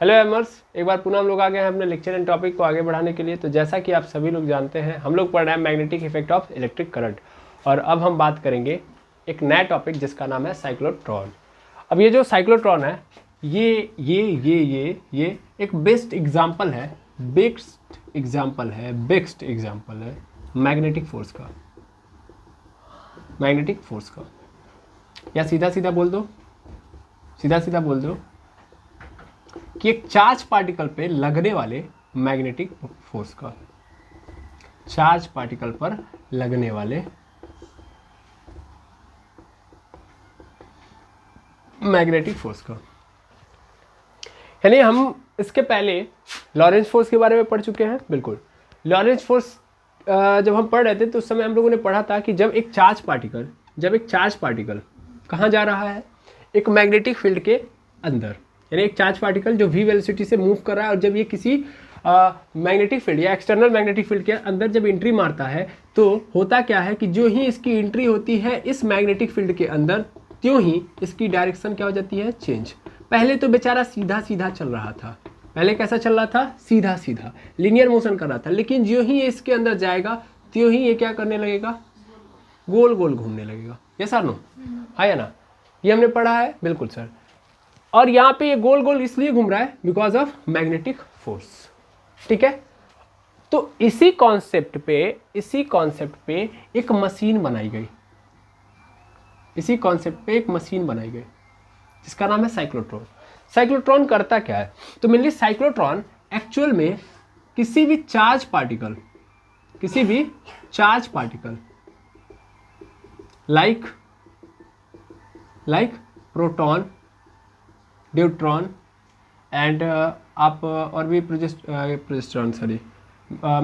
Hello एमर्स, एक बार पुनः हम लोग आ गए हैं अपने लेक्चर एंड टॉपिक को आगे बढ़ाने के लिए। तो जैसा कि आप सभी लोग जानते हैं, हम लोग पढ़ रहे हैं magnetic effect of electric current, और अब हम बात करेंगे एक नया टॉपिक जिसका नाम है साइक्लोट्रॉन। अब ये जो साइक्लोट्रॉन है, ये एक बेस्ट एग्जाम्पल है मैग्नेटिक फोर्स का। या सीधा सीधा बोल दो कि एक चार्ज पार्टिकल पे लगने वाले मैग्नेटिक फोर्स का, चार्ज पार्टिकल पर लगने वाले मैग्नेटिक फोर्स का। यानी हम इसके पहले लॉरेंज फोर्स के बारे में पढ़ चुके हैं। बिल्कुल, लॉरेंज फोर्स जब हम पढ़ रहे थे तो उस समय हम लोगों ने पढ़ा था कि जब एक चार्ज पार्टिकल कहाँ जा रहा है, एक मैग्नेटिक फील्ड के अंदर, यानी एक चार्ज पार्टिकल जो v वेलोसिटी से मूव कर रहा है, और जब ये किसी मैग्नेटिक फील्ड या एक्सटर्नल मैग्नेटिक फील्ड के अंदर जब एंट्री मारता है तो होता क्या है कि जो ही इसकी एंट्री होती है इस मैग्नेटिक फील्ड के अंदर, त्यों ही इसकी डायरेक्शन क्या हो जाती है, चेंज। पहले तो बेचारा सीधा सीधा चल रहा था, पहले कैसा चल रहा था, सीधा सीधा लीनियर मोशन कर रहा था, लेकिन जो ही ये इसके अंदर जाएगा त्यों ही ये क्या करने लगेगा, गोल गोल घूमने लगेगा। ये सर नो है ना, ये हमने पढ़ा है। बिल्कुल सर। और यहाँ पे ये गोल गोल इसलिए घूम रहा है बिकॉज ऑफ मैग्नेटिक फोर्स। ठीक है, तो इसी कॉन्सेप्ट पे एक मशीन बनाई गई, जिसका नाम है साइक्लोट्रॉन। साइक्लोट्रॉन करता क्या है, तो मेनली साइक्लोट्रॉन एक्चुअल में किसी भी charge particle like proton, neutron and आप और भी प्रोजेस्टेरॉन,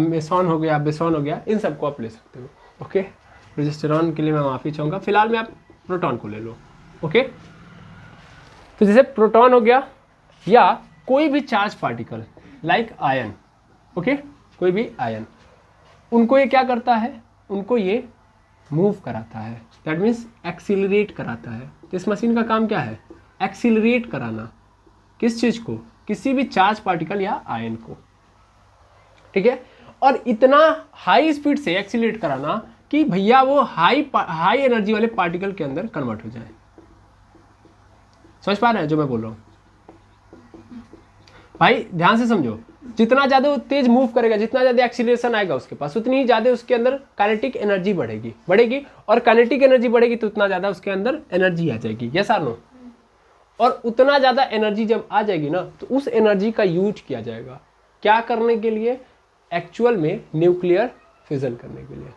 मेसॉन हो गया, बेसॉन हो गया, इन सबको आप ले सकते हो। ओके, प्रोजेस्टेरॉन के लिए मैं माफ़ी चाहूँगा, फिलहाल में आप प्रोटॉन को ले लो। ओके, तो जैसे प्रोटॉन हो गया या कोई भी charge particle like ion, okay, कोई भी आयन, उनको ये क्या करता है, उनको ये मूव कराता है, दैट मीन्स एक्सीलरेट कराता है। तो इस मशीन का काम क्या है, एक्सीलरेट कराना। किस चीज को, किसी भी चार्ज पार्टिकल या आयन को। ठीक है, और इतना हाई स्पीड से एक्सीलरेट कराना कि भैया वो हाई एनर्जी वाले पार्टिकल के अंदर कन्वर्ट हो जाए। समझ पा रहे हैं जो मैं बोल रहा हूं भाई? ध्यान से समझो, जितना ज्यादा तेज मूव करेगा, जितना ज्यादा एक्सीलरेशन आएगा उसके पास, उतनी ही ज्यादा उसके अंदर काइनेटिक एनर्जी बढ़ेगी, और काइनेटिक एनर्जी बढ़ेगी तो उतना ज्यादा उसके अंदर एनर्जी आ जाएगी। यस और नो? और उतना ज़्यादा एनर्जी जब आ जाएगी ना, तो उस एनर्जी का यूज किया जाएगा क्या करने के लिए, एक्चुअल में न्यूक्लियर फिजन करने के लिए।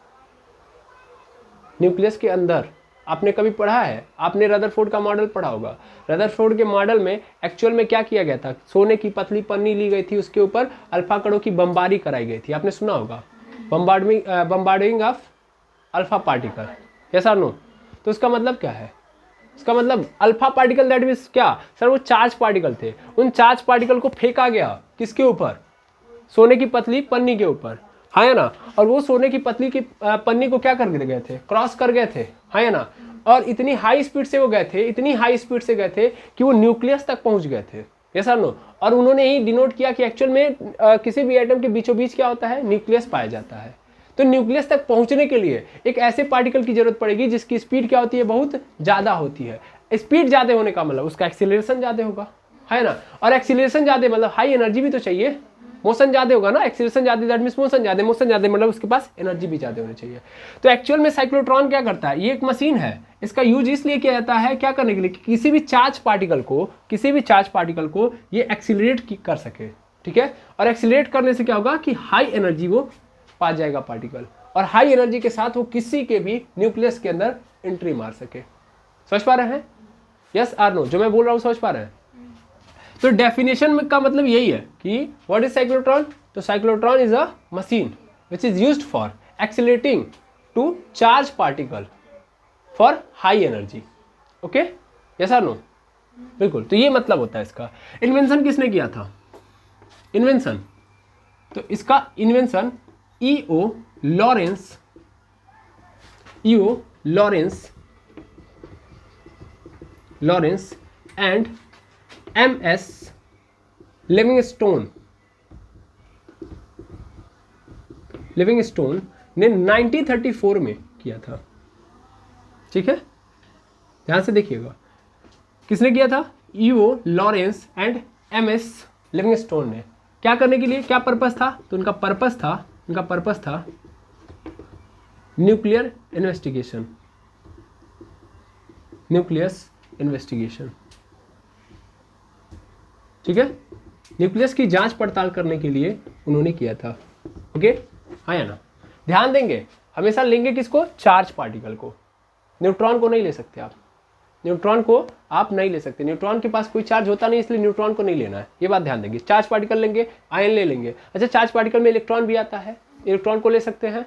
न्यूक्लियस के अंदर आपने कभी पढ़ा है, आपने रदरफोर्ड का मॉडल पढ़ा होगा। रदरफोर्ड के मॉडल में एक्चुअल में क्या किया गया था, सोने की पतली पन्नी ली गई थी, उसके ऊपर अल्फा कणों की बमबारी कराई गई थी। आपने सुना होगा, bombarding of alpha particle. Yes और नो? तो उसका मतलब क्या है, इसका मतलब अल्फा पार्टिकल, दैट मीन्स क्या सर, वो चार्ज पार्टिकल थे, उन चार्ज पार्टिकल को फेंका गया किसके ऊपर, सोने की पतली पन्नी के ऊपर, है ना। और वो सोने की पतली की पन्नी को क्या कर गए थे, क्रॉस कर गए थे, है ना। और इतनी हाई स्पीड से वो गए थे, कि वो न्यूक्लियस तक पहुंच गए थे। यस और नो? और उन्होंने ही डिनोट किया कि एक्चुअल में किसी भी एटम के बीचों बीच क्या होता है, न्यूक्लियस पाया जाता है। तो न्यूक्लियस तक पहुंचने के लिए एक ऐसे पार्टिकल की जरूरत पड़ेगी जिसकी स्पीड क्या होती है, बहुत ज़्यादा होती है। स्पीड ज़्यादा होने का मतलब उसका एक्सीलरेशन ज़्यादा होगा, है ना। और एक्सीलरेशन ज़्यादा मतलब हाई एनर्जी भी तो चाहिए, मोशन ज़्यादा होगा ना, एक्सीलरेशन ज़्यादा दैट मीन्स मोशन ज़्यादा मतलब उसके पास एनर्जी भी ज़्यादा होनी चाहिए। तो एक्चुअल में साइक्लोट्रॉन क्या करता है, ये एक मशीन है, इसका यूज इसलिए किया जाता है क्या करने के लिए, कि किसी भी चार्ज पार्टिकल को ये एक्सीलरेट कर सके। ठीक है, और एक्सीलरेट करने से क्या होगा कि हाई एनर्जी वो पा जाएगा पार्टिकल, और हाई एनर्जी के साथ वो किसी के भी न्यूक्लियस के अंदर एंट्री मार सके। समझ पा रहे हैं? यस और नो? जो मैं बोल रहा हूँ समझ पा रहे हैं? तो डेफिनेशन में का मतलब यही है कि व्हाट इज साइक्लोट्रॉन। तो cyclotron is a machine which is used for accelerating to charge particle for high energy. Okay, yes और नो? बिल्कुल, तो ये मतलब होता है इसका। इन्वेंशन किसने किया था, इन्वेंशन, तो इसका invention EO Lawrence and MS Livingstone ने 1934 में किया था। ठीक है, ध्यान से देखिएगा, किसने किया था? EO Lawrence and MS Livingstone ने। क्या करने के लिए, क्या पर्पस था? तो उनका पर्पस था न्यूक्लियर इन्वेस्टिगेशन, ठीक है, न्यूक्लियस की जांच पड़ताल करने के लिए उन्होंने किया था। ओके, हाँ या ना? ध्यान देंगे, हमेशा लेंगे किसको? चार्ज पार्टिकल को, न्यूट्रॉन को नहीं ले सकते आप, न्यूट्रॉन को आप नहीं ले सकते, न्यूट्रॉन के पास कोई चार्ज होता नहीं, इसलिए न्यूट्रॉन को नहीं लेना है, ये बात ध्यान देंगे। चार्ज पार्टिकल लेंगे, आयन ले लेंगे। अच्छा, चार्ज पार्टिकल में इलेक्ट्रॉन भी आता है, इलेक्ट्रॉन को ले सकते हैं?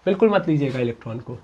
बिल्कुल मत लीजिएगा इलेक्ट्रॉन को,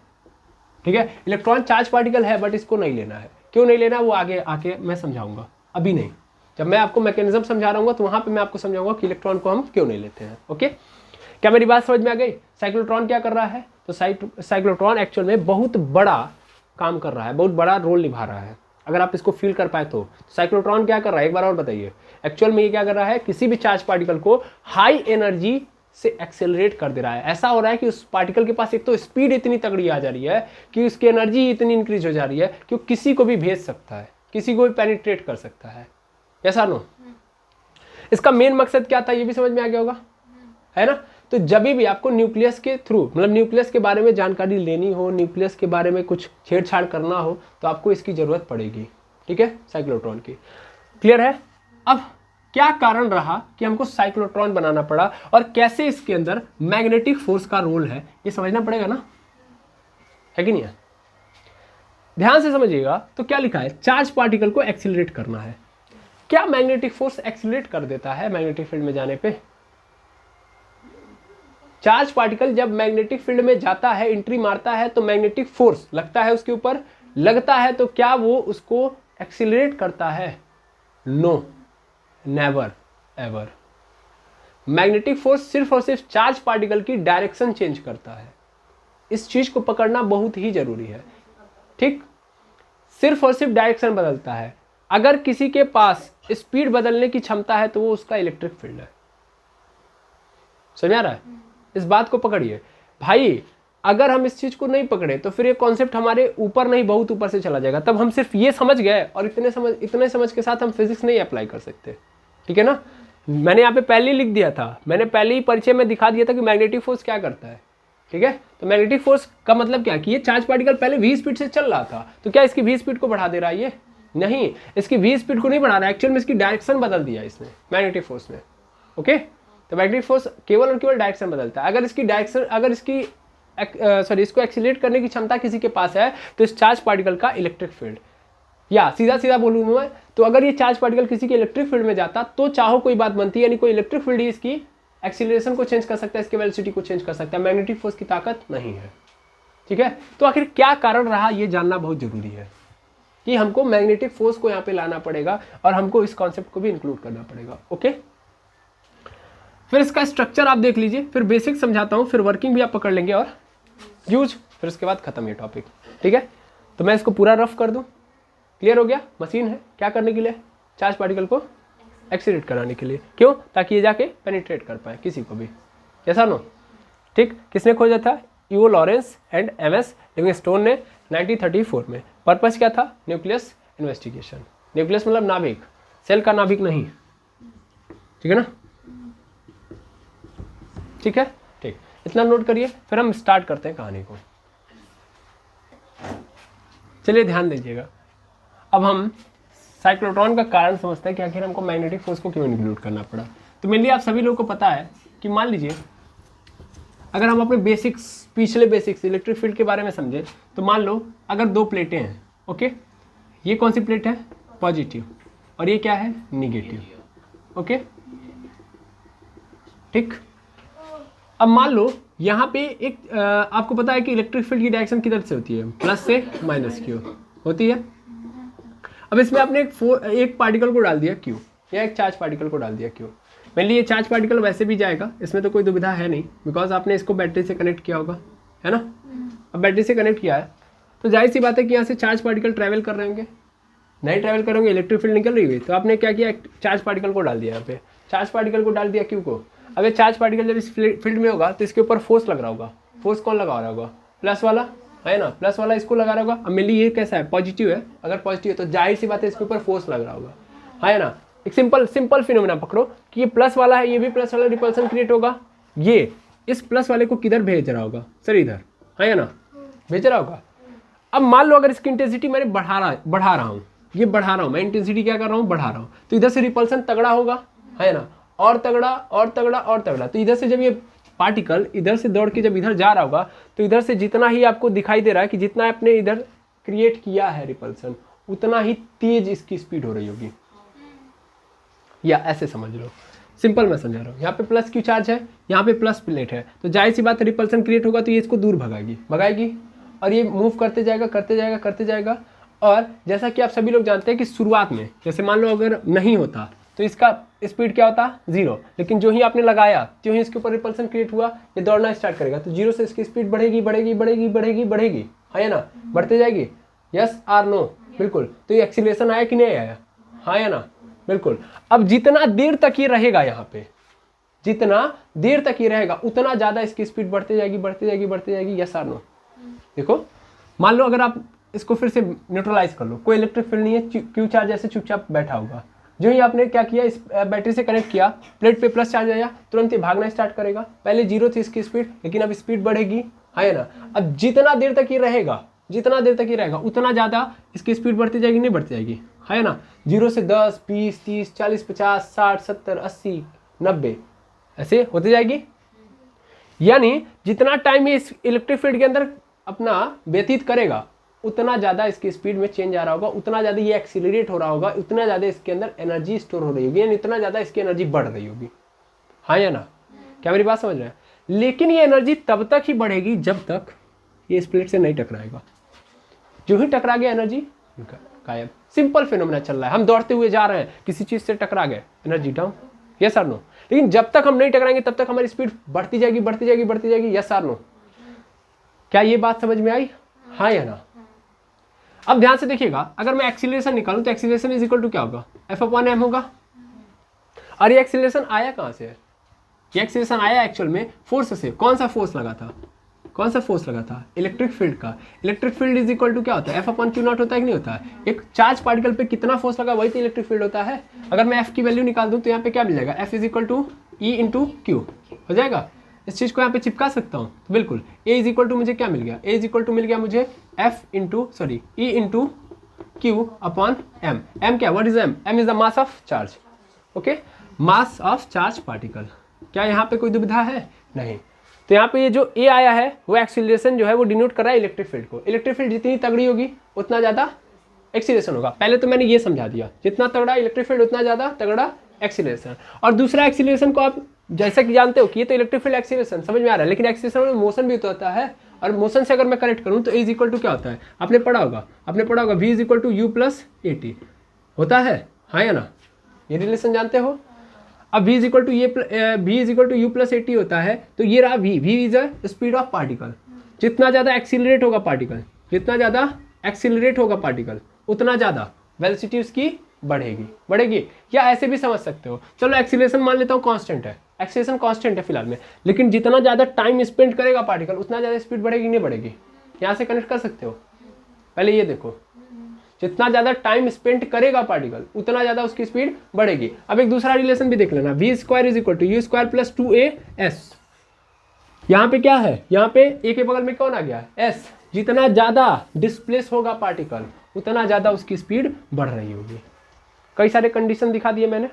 ठीक है। इलेक्ट्रॉन चार्ज पार्टिकल है, बट इसको नहीं लेना है। क्यों नहीं लेना, वो आगे आके मैं समझाऊंगा, अभी नहीं। जब मैं आपको मैकेनिज्म समझा रहा हूँ तो वहां पे मैं आपको समझाऊंगा कि इलेक्ट्रॉन को हम क्यों नहीं लेते हैं। ओके, क्या मेरी बात समझ में आ गई? साइक्लोट्रॉन क्या कर रहा है? तो साइक्लोट्रॉन एक्चुअल में बहुत बड़ा काम कर रहा है, बहुत बड़ा रोल निभा रहा है। अगर आप इसको फील कर पाए तो साइक्लोट्रॉन क्या कर रहा है, एक बार और बताइए। एक्चुअल में ये क्या कर रहा है? किसी भी चार्ज पार्टिकल को हाई एनर्जी से एक्सेलरेट कर दे रहा है। ऐसा हो रहा है कि उस पार्टिकल के पास एक तो स्पीड इतनी तगड़ी आ जा रही है कि उसकी एनर्जी इतनी इंक्रीज हो जा रही है कि वो किसी को भी भेज सकता है, किसी को भी पेनिट्रेट कर सकता है। ऐसा नो, इसका मेन मकसद क्या था ये भी समझ में आ गया होगा, है ना? तो जब भी आपको न्यूक्लियस के थ्रू, मतलब न्यूक्लियस के बारे में जानकारी लेनी हो, न्यूक्लियस के बारे में कुछ छेड़छाड़ करना हो, तो आपको इसकी जरूरत पड़ेगी। ठीक है, साइक्लोट्रॉन की। क्लियर है? अब क्या कारण रहा कि हमको साइक्लोट्रॉन बनाना पड़ा और कैसे इसके अंदर मैग्नेटिक फोर्स का रोल है, ये समझना पड़ेगा ना, है कि नहीं है? ध्यान से समझिएगा। तो क्या लिखा है? चार्ज पार्टिकल को एक्सीलरेट करना है। क्या मैग्नेटिक फोर्स एक्सीलरेट कर देता है मैग्नेटिक फील्ड में जाने पे? चार्ज पार्टिकल जब मैग्नेटिक फील्ड में जाता है, एंट्री मारता है, तो मैग्नेटिक फोर्स लगता है उसके ऊपर, लगता है तो क्या वो उसको एक्सीलरेट करता है? No, never ever. Magnetic force सिर्फ और सिर्फ चार्ज पार्टिकल की डायरेक्शन चेंज करता है। इस चीज को पकड़ना बहुत ही जरूरी है। ठीक, सिर्फ और सिर्फ डायरेक्शन बदलता है। अगर किसी के पास स्पीड बदलने की क्षमता है तो वो उसका इलेक्ट्रिक फील्ड है। समझ आ रहा है? इस बात को पकड़िए भाई। अगर हम इस चीज को नहीं पकड़े तो फिर ये कॉन्सेप्ट हमारे ऊपर नहीं, बहुत ऊपर से चला जाएगा। तब हम सिर्फ ये समझ गए और इतने समझ के साथ हम फिजिक्स नहीं अप्लाई कर सकते। ठीक है ना? मैंने यहाँ पे पहले ही लिख दिया था, मैंने पहले ही परिचय में दिखा दिया था कि मैग्नेटिक फोर्स क्या करता है। ठीक है, तो मैग्नेटिक फोर्स का मतलब क्या कि ये चार्ज पार्टिकल पहले v स्पीड से चल रहा था, तो क्या इसकी v स्पीड को बढ़ा दे रहा है? ये नहीं, इसकी v स्पीड को नहीं बढ़ा रहा है, एक्चुअल में इसकी डायरेक्शन बदल दिया इसने, मैग्नेटिक फोर्स ने। ओके, तो मैग्नेटिक फोर्स केवल और केवल डायरेक्शन बदलता है। अगर इसकी डायरेक्शन, अगर इसकी इसको एक्सीलरेट करने की क्षमता किसी के पास है तो इस चार्ज पार्टिकल का इलेक्ट्रिक फील्ड, या सीधा सीधा बोलूँ मैं तो अगर ये चार्ज पार्टिकल किसी के इलेक्ट्रिक फील्ड में जाता तो चाहो कोई बात बनती है, यानी कोई इलेक्ट्रिक फील्ड ही इसकी एक्सीलरेशन को चेंज कर सकता है, इसके वेलोसिटी को चेंज कर सकता है। मैग्नेटिक फोर्स की ताकत नहीं है। ठीक है, तो आखिर क्या कारण रहा ये जानना बहुत जरूरी है कि हमको मैग्नेटिक फोर्स को यहाँ पे लाना पड़ेगा और हमको इस कॉन्सेप्ट को भी इंक्लूड करना पड़ेगा। ओके, फिर इसका स्ट्रक्चर आप देख लीजिए, फिर बेसिक समझाता हूँ, फिर वर्किंग भी आप पकड़ लेंगे और यूज, फिर उसके बाद खत्म ये टॉपिक। ठीक है, तो मैं इसको पूरा रफ कर दूँ। क्लियर हो गया? मशीन है क्या करने के लिए? चार्ज पार्टिकल को एक्सीलरेट कराने के लिए। क्यों? ताकि ये जाके पेनिट्रेट कर पाए किसी को भी। ऐसा नो? ठीक, किसने खोजा था? EO Lawrence and MS Livingstone ने 1934 में। पर्पस क्या था? Nucleus investigation. न्यूक्लियस मतलब नाभिक, सेल का नाभिक नहीं। ठीक है ना? ठीक है, ठीक, इतना नोट करिए, फिर हम स्टार्ट करते हैं कहानी को। चलिए ध्यान दीजिएगा। अब हम साइक्लोट्रॉन का कारण समझते हैं कि आखिर हमको मैग्नेटिक फोर्स को क्यों इंक्लूड करना पड़ा। तो मेनली आप सभी लोगों को पता है कि मान लीजिए अगर हम अपने बेसिक्स, पिछले बेसिक्स इलेक्ट्रिक फील्ड के बारे में समझे, तो मान लो अगर दो प्लेटें हैं। ओके, ये कौन सी प्लेट है? पॉजिटिव, और ये क्या है? निगेटिव। ओके, ठीक। अब मान लो यहाँ पे एक आपको पता है कि इलेक्ट्रिक फील्ड की डायरेक्शन किधर से होती है? प्लस से माइनस की ओर होती है। अब इसमें आपने एक पार्टिकल को डाल दिया Q, या एक चार्ज पार्टिकल को डाल दिया Q। मेनली ये चार्ज पार्टिकल वैसे भी जाएगा, इसमें तो कोई दुविधा है नहीं, बिकॉज आपने इसको बैटरी से कनेक्ट किया होगा, है ना? अब बैटरी से कनेक्ट किया है तो जाहिर सी बात है कि यहाँ से चार्ज पार्टिकल ट्रैवल कर रहे होंगे, नहीं ट्रैवल करोगे, इलेक्ट्रिक फील्ड निकल रही हुई, तो आपने क्या किया, चार्ज पार्टिकल को डाल दिया यहाँ पे, चार्ज पार्टिकल को डाल दिया क्यू को। अगर चार्ज पार्टिकल जब इस फील्ड में होगा तो इसके ऊपर फोर्स लग रहा होगा, फोर्स कौन लगा रहा होगा, प्लस वाला है ना, प्लस वाला इसको लगा रहा होगा। अब मेनली ये कैसा है, पॉजिटिव है, अगर पॉजिटिव है तो जाहिर सी बात है इसके ऊपर फोर्स लग रहा होगा, है ना। एक सिंपल फिनोमेना पकड़ो कि ये प्लस वाला है, ये भी प्लस वाला, रिपल्सन क्रिएट होगा, ये इस प्लस वाले को किधर भेज रहा होगा, सर इधर, है ना, भेज रहा होगा। अब मान लो अगर इसकी इंटेंसिटी मैंने बढ़ा रहा हूँ, ये बढ़ा रहा हूँ मैं, इंटेंसिटी क्या कर रहा हूँ, बढ़ा रहा हूँ, तो इधर से रिपल्सन तगड़ा होगा, है ना, और तगड़ा और तगड़ा और तगड़ा। तो इधर से जब ये पार्टिकल इधर से दौड़ के जब इधर जा रहा होगा तो इधर से जितना ही आपको दिखाई दे रहा है कि जितना आपने इधर क्रिएट किया है रिपल्सन, उतना ही तेज इसकी स्पीड हो रही होगी, या ऐसे समझ लो, सिंपल मैं समझा रहा हूँ। यहाँ पे प्लस क्यू चार्ज है, यहाँ पे प्लस प्लेट है, तो जाहिर सी बात है रिपल्सन क्रिएट होगा तो ये इसको दूर भगाएगी और ये मूव करते जाएगा। और जैसा कि आप सभी लोग जानते हैं कि शुरुआत में जैसे मान लो अगर नहीं होता तो इसका स्पीड क्या होता, 0, लेकिन जो ही आपने लगाया त्यों ही इसके ऊपर रिपल्सन क्रिएट हुआ, ये दौड़ना स्टार्ट करेगा, तो 0 से इसकी स्पीड बढ़ेगी, है ना, बढ़ते जाएगी। यस आर नो, बिल्कुल। तो ये एक्सीलरेशन आया कि नहीं आया, हाँ या ना, बिल्कुल। अब जितना देर तक ये रहेगा, यहाँ पे जितना देर तक ये रहेगा उतना ज़्यादा इसकी स्पीड बढ़ते जाएगी। Yes or no. देखो मान लो अगर आप इसको फिर से न्यूट्रलाइज कर लो, कोई इलेक्ट्रिक फील्ड नहीं है, क्यू चार्ज ऐसे चुपचाप बैठा होगा, जो ही आपने क्या किया, इस बैटरी से कनेक्ट किया, प्लेट पे प्लस चार्ज आया, तुरंत ये भागना स्टार्ट करेगा। पहले 0 थी इसकी स्पीड, लेकिन अब स्पीड बढ़ेगी, है ना। अब जितना देर तक ये रहेगा उतना ज़्यादा इसकी स्पीड बढ़ती जाएगी, नहीं बढ़ती जाएगी, है ना। 0 से 10, 20, 30, 40, 50, 60, 70, 80, 90 ऐसे होती जाएगी। यानी जितना टाइम ये इस इलेक्ट्रिक फील्ड के अंदर अपना व्यतीत करेगा उतना ज़्यादा इसकी स्पीड में चेंज आ रहा होगा, उतना ज़्यादा ये एक्सीलरेट हो रहा होगा, उतना ज़्यादा इसके अंदर एनर्जी स्टोर हो रही होगी, यानी इतना ज़्यादा इसकी एनर्जी बढ़ रही होगी, हाँ या ना। क्या मेरी बात समझ रहे हैं? लेकिन ये एनर्जी तब तक ही बढ़ेगी जब तक ये इस प्लेट से नहीं टकराएगा। जो ही टकरा गया एनर्जी गायब। सिंपल फिनोमेना चल रहा है, हम दौड़ते हुए जा रहे हैं, किसी चीज़ से टकरा गए, energy down, yes or no. लेकिन जब तक हम नहीं टकराएंगे तब तक हमारी स्पीड बढ़ती जाएगी, यस आर नो। क्या ये बात समझ में आई, हाँ या ना। अब ध्यान से देखिएगा, अगर मैं एक्सीलरेशन निकालूं तो एक्सीलरेशन इज इक्वल टू क्या होगा, F/m होगा। और ये एक्सीलरेशन आया कहाँ से है, ये एक्सीलरेशन आया एक्चुअल में फोर्स से। कौन सा फोर्स लगा था, इलेक्ट्रिक फील्ड का। Electric field is equal to क्या होता है, F/q0 होता है कि नहीं होता है। एक चार्ज पार्टिकल पे कितना फोर्स लगा वही तो इलेक्ट्रिक फील्ड होता है। अगर मैं F की वैल्यू निकाल दूं तो यहाँ पे क्या मिल जाएगा, F is equal to E into q हो जाएगा। इस चीज़ को यहाँ पे चिपका सकता हूँ, तो बिल्कुल A इज इक्वल टू मुझे क्या मिल गया, A इज इक्वल टू मिल गया मुझे E into Q upon M। M क्या, what is M? M is the mass of charge, okay, mass of charge particle. क्या यहाँ पे कोई दुविधा है, नहीं। तो यहाँ पे ये जो A आया है वो एक्सीलरेशन जो है वो डिनोट कर रहा है इलेक्ट्रिक फील्ड को। इलेक्ट्रिक फील्ड जितनी तगड़ी होगी उतना ज़्यादा एक्सीलरेशन होगा। पहले तो मैंने ये समझा दिया, जितना तगड़ा इलेक्ट्रिक फील्ड उतना ज़्यादा तगड़ा एक्सीलरेशन। और दूसरा एक्सीलरेशन को आप जैसा कि जानते हो कि ये तो इलेक्ट्रिक फील्ड एक्सीलरेशन समझ में आ रहा है, लेकिन एक्सीलरेशन में मोशन भी तो होता है। और मोशन से अगर मैं कनेक्ट करूँ तो A इज इक्वल टू क्या होता है, आपने पढ़ा होगा V is equal to U plus AT होता है, हाँ या ना, ये रिलेशन जानते हो। अब V is equal to U plus AT होता है, तो ये रहा V is a speed of particle. जितना ज़्यादा एक्सीलरेट होगा पार्टिकल उतना ज़्यादा वेलोसिटी उसकी बढ़ेगी। या ऐसे भी समझ सकते हो, चलो एक्सीलरेशन मान लेता हूँ कांस्टेंट है, एक्सीलरेशन कांस्टेंट है फिलहाल में, लेकिन जितना ज़्यादा टाइम स्पेंड करेगा पार्टिकल उतना ज़्यादा स्पीड बढ़ेगी, नहीं बढ़ेगी। यहाँ से कनेक्ट कर सकते हो। पहले ये देखो, जितना ज़्यादा टाइम स्पेंड करेगा पार्टिकल उतना ज़्यादा उसकी स्पीड बढ़ेगी। अब एक दूसरा रिलेशन भी देख लेना, V² is equal to U² plus 2AS। यहाँ पे क्या है, यहाँ पे A के बगल में कौन आ गया, S। जितना ज़्यादा डिस्प्लेस होगा पार्टिकल उतना ज़्यादा उसकी स्पीड बढ़ रही होगी। कई सारे कंडीशन दिखा दिए मैंने,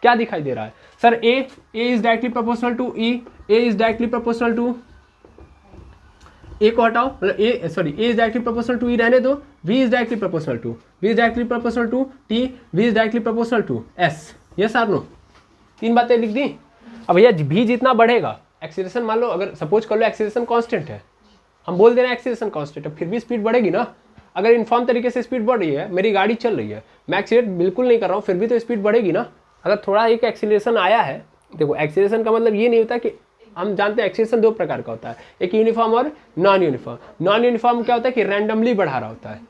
क्या दिखाई दे रहा है sir, A is directly proportional to E, A is directly proportional to, A को हटाओ, मतलब A is directly proportional to E रहने दो, V is directly proportional to T, V is directly proportional to S। Yes or no, 3 बातें लिख दी। अब भैया V जितना बढ़ेगा, एक्सीलरेशन मान लो, अगर सपोज कर लो एक्सीलरेशन कांस्टेंट है, हम बोल दे रहे हैं एक्सीलरेशन कांस्टेंट है, फिर भी स्पीड बढ़ेगी ना। अगर इनफॉर्म तरीके से स्पीड बढ़ रही है, मेरी गाड़ी चल रही है, मैं एक्सीलरेट बिल्कुल नहीं कर रहा हूँ, फिर भी तो स्पीड बढ़ेगी ना। अगर थोड़ा एक एक्सीलरेशन आया है, देखो एक्सीलरेशन का मतलब ये नहीं होता कि, हम जानते हैं एक्सीलरेशन 2 प्रकार का होता है, एक यूनिफॉर्म और नॉन यूनिफॉर्म। नॉन यूनिफॉर्म क्या होता है कि रैंडमली बढ़ा रहा होता है,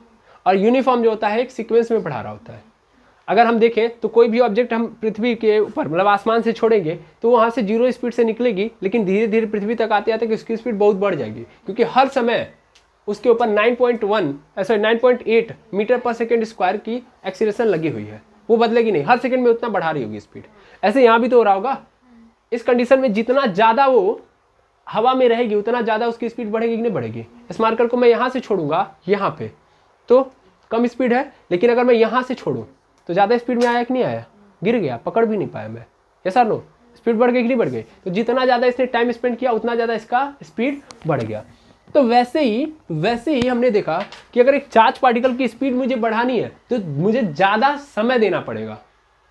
और यूनिफॉर्म जो होता है एक सीक्वेंस में बढ़ा रहा होता है। अगर हम देखें तो कोई भी ऑब्जेक्ट हम पृथ्वी के ऊपर मतलब आसमान से छोड़ेंगे तो वहाँ से 0 स्पीड से निकलेगी, लेकिन धीरे धीरे पृथ्वी तक आते आते उसकी स्पीड बहुत बढ़ जाएगी, क्योंकि हर समय उसके ऊपर 9.8 मीटर पर सेकेंड स्क्वायर की एक्सीलरेशन लगी हुई है, वो बदलेगी नहीं, हर सेकंड में उतना बढ़ा रही होगी स्पीड। ऐसे यहाँ भी तो हो रहा होगा। इस कंडीशन में जितना ज़्यादा वो हवा में रहेगी उतना ज़्यादा उसकी स्पीड बढ़ेगी कि नहीं बढ़ेगी। इस मार्कर को मैं यहाँ से छोड़ूंगा यहाँ पे तो कम स्पीड है, लेकिन अगर मैं यहाँ से छोड़ूँ तो ज़्यादा स्पीड में आया कि नहीं आया, गिर गया, पकड़ भी नहीं पाया मैं। यस और नो, स्पीड बढ़ गई कि नहीं बढ़ गई। तो जितना ज़्यादा इसने टाइम स्पेंड किया उतना ज़्यादा इसका स्पीड बढ़ गया। तो वैसे ही हमने देखा कि अगर एक चार्ज पार्टिकल की स्पीड मुझे बढ़ानी है तो मुझे ज़्यादा समय देना पड़ेगा,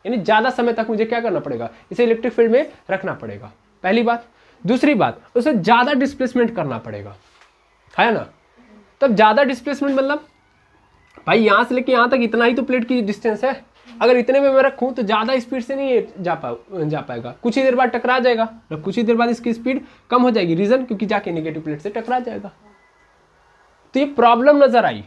यानी ज़्यादा समय तक मुझे क्या करना पड़ेगा, इसे इलेक्ट्रिक फील्ड में रखना पड़ेगा, पहली बात। दूसरी बात, उसे ज़्यादा डिस्प्लेसमेंट करना पड़ेगा, है ना। तब ज़्यादा डिस्प्लेसमेंट मतलब भाई यहाँ से लेके यहाँ तक इतना ही तो प्लेट की डिस्टेंस है, अगर इतने में मैं रखूँ तो ज़्यादा स्पीड से नहीं जा पाएगा, कुछ ही देर बाद टकरा जाएगा, और कुछ ही देर बाद इसकी स्पीड कम हो जाएगी। रीज़न, क्योंकि जाके नेगेटिव प्लेट से टकरा जाएगा। तो ये प्रॉब्लम नजर आई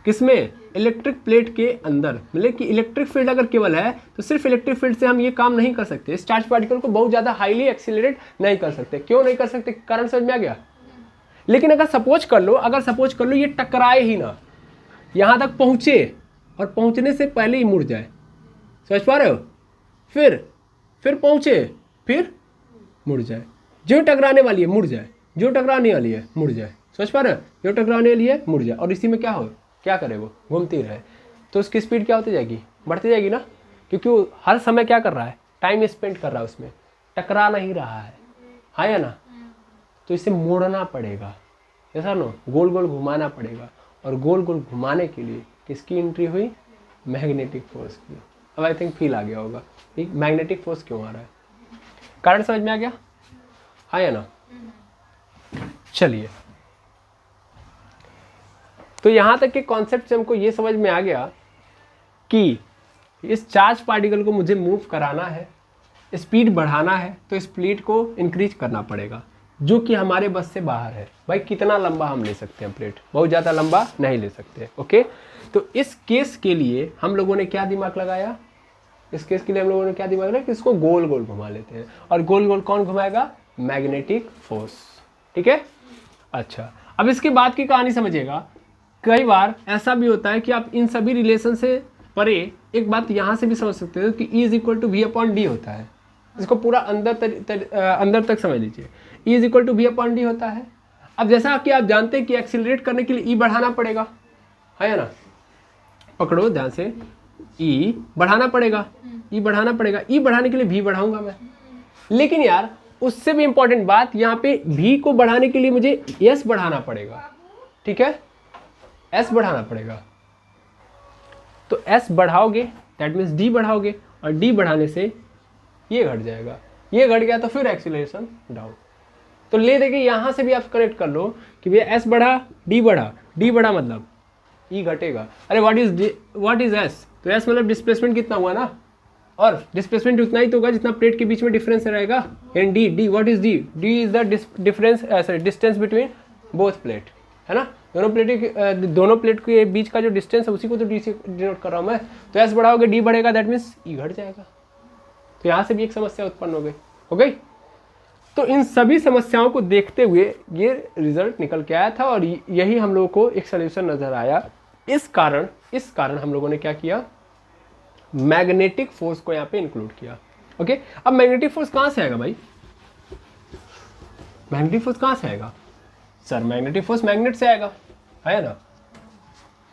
किसमें इलेक्ट्रिक प्लेट के अंदर। मतलब कि इलेक्ट्रिक फील्ड अगर केवल है तो सिर्फ इलेक्ट्रिक फील्ड से हम ये काम नहीं कर सकते, इस चार्ज पार्टिकल को बहुत ज़्यादा हाईली एक्सीलरेट नहीं कर सकते। क्यों नहीं कर सकते, कारण समझ में आ गया। लेकिन अगर सपोज कर लो ये टकराए ही ना, यहाँ तक पहुँचे और पहुँचने से पहले ही मुड़ जाए, समझ पा रहे हो, फिर पहुँचे फिर मुड़ जाए, जो टकराने वाली है मुड़ जाए, जो टकराने वाली है मुड़ जाए, समझ पा रहे हो, जो टकराने वाली है मुड़ जाए, और इसी में क्या करे वो घूमती रहे, तो उसकी स्पीड क्या होती जाएगी, बढ़ती जाएगी ना, क्योंकि वो हर समय क्या कर रहा है, टाइम स्पेंड कर रहा है उसमें, टकरा नहीं रहा है, हाँ या ना। तो इसे मोड़ना पड़ेगा, ऐसा ना, गोल गोल घुमाना पड़ेगा, और गोल गोल घुमाने के लिए किसकी एंट्री हुई, मैग्नेटिक फोर्स की। अब आई थिंक फील आ गया होगा मैग्नेटिक फोर्स क्यों आ रहा है, कारण समझ में आ गया, हाँ या ना। चलिए, तो यहाँ तक के कॉन्सेप्ट से हमको ये समझ में आ गया कि इस चार्ज पार्टिकल को मुझे मूव कराना है, स्पीड बढ़ाना है, तो इस प्लेट को इंक्रीज करना पड़ेगा, जो कि हमारे बस से बाहर है। भाई कितना लंबा हम ले सकते हैं प्लेट, बहुत ज़्यादा लंबा नहीं ले सकते, ओके। तो इस केस के लिए हम लोगों ने क्या दिमाग लगाया, कि इसको गोल गोल घुमा लेते हैं, और गोल गोल कौन घुमाएगा, मैग्नेटिक फोर्स, ठीक है। अच्छा, अब इसके बाद की कहानी समझिएगा। कई बार ऐसा भी होता है कि आप इन सभी रिलेशन से परे एक बात यहाँ से भी समझ सकते हो कि E = V/d होता है। इसको पूरा अंदर तक समझ लीजिए, E = V/d होता है। अब जैसा कि आप जानते हैं कि एक्सीलरेट करने के लिए E बढ़ाना पड़ेगा, है ना, पकड़ो ध्यान से, E बढ़ाना पड़ेगा, E बढ़ाने के लिए V बढ़ाऊंगा मैं। लेकिन यार उससे भी इंपॉर्टेंट बात, यहाँ पे V को बढ़ाने के लिए मुझे S बढ़ाना पड़ेगा, ठीक है, S बढ़ाना पड़ेगा। तो S बढ़ाओगे दैट मीन्स D बढ़ाओगे, और D बढ़ाने से ये घट जाएगा, ये घट गया तो फिर एक्सीलरेशन डाउन। तो ले देके यहाँ से भी आप कनेक्ट कर लो कि भैया S बढ़ा, D बढ़ा मतलब E घटेगा। अरे व्हाट इज S, तो S मतलब डिस्प्लेसमेंट कितना हुआ ना, और डिस्प्लेसमेंट उतना ही तो होगा जितना प्लेट के बीच में डिफरेंस रहेगा। And D what is D is the distance between both plate, है ना, दोनों प्लेट के बीच का जो डिस्टेंस है उसी को तो D से डिनोट कर रहा हूँ मैं। तो S बढ़ाओगे D बढ़ेगा, दैट मीन्स E घट जाएगा। तो यहाँ से भी एक समस्या उत्पन्न हो गई। तो इन सभी समस्याओं को देखते हुए ये रिजल्ट निकल के आया था, और यही हम लोगों को एक सोल्यूशन नजर आया। इस कारण हम लोगों ने क्या किया, मैग्नेटिक फोर्स को यहाँ पे इंक्लूड किया, ओके। अब मैग्नेटिक फोर्स कहाँ से आएगा भाई, मैग्नेटिक फोर्स कहाँ से आएगा सर, मैग्नेटिक फोर्स मैग्नेट से आएगा, है ना,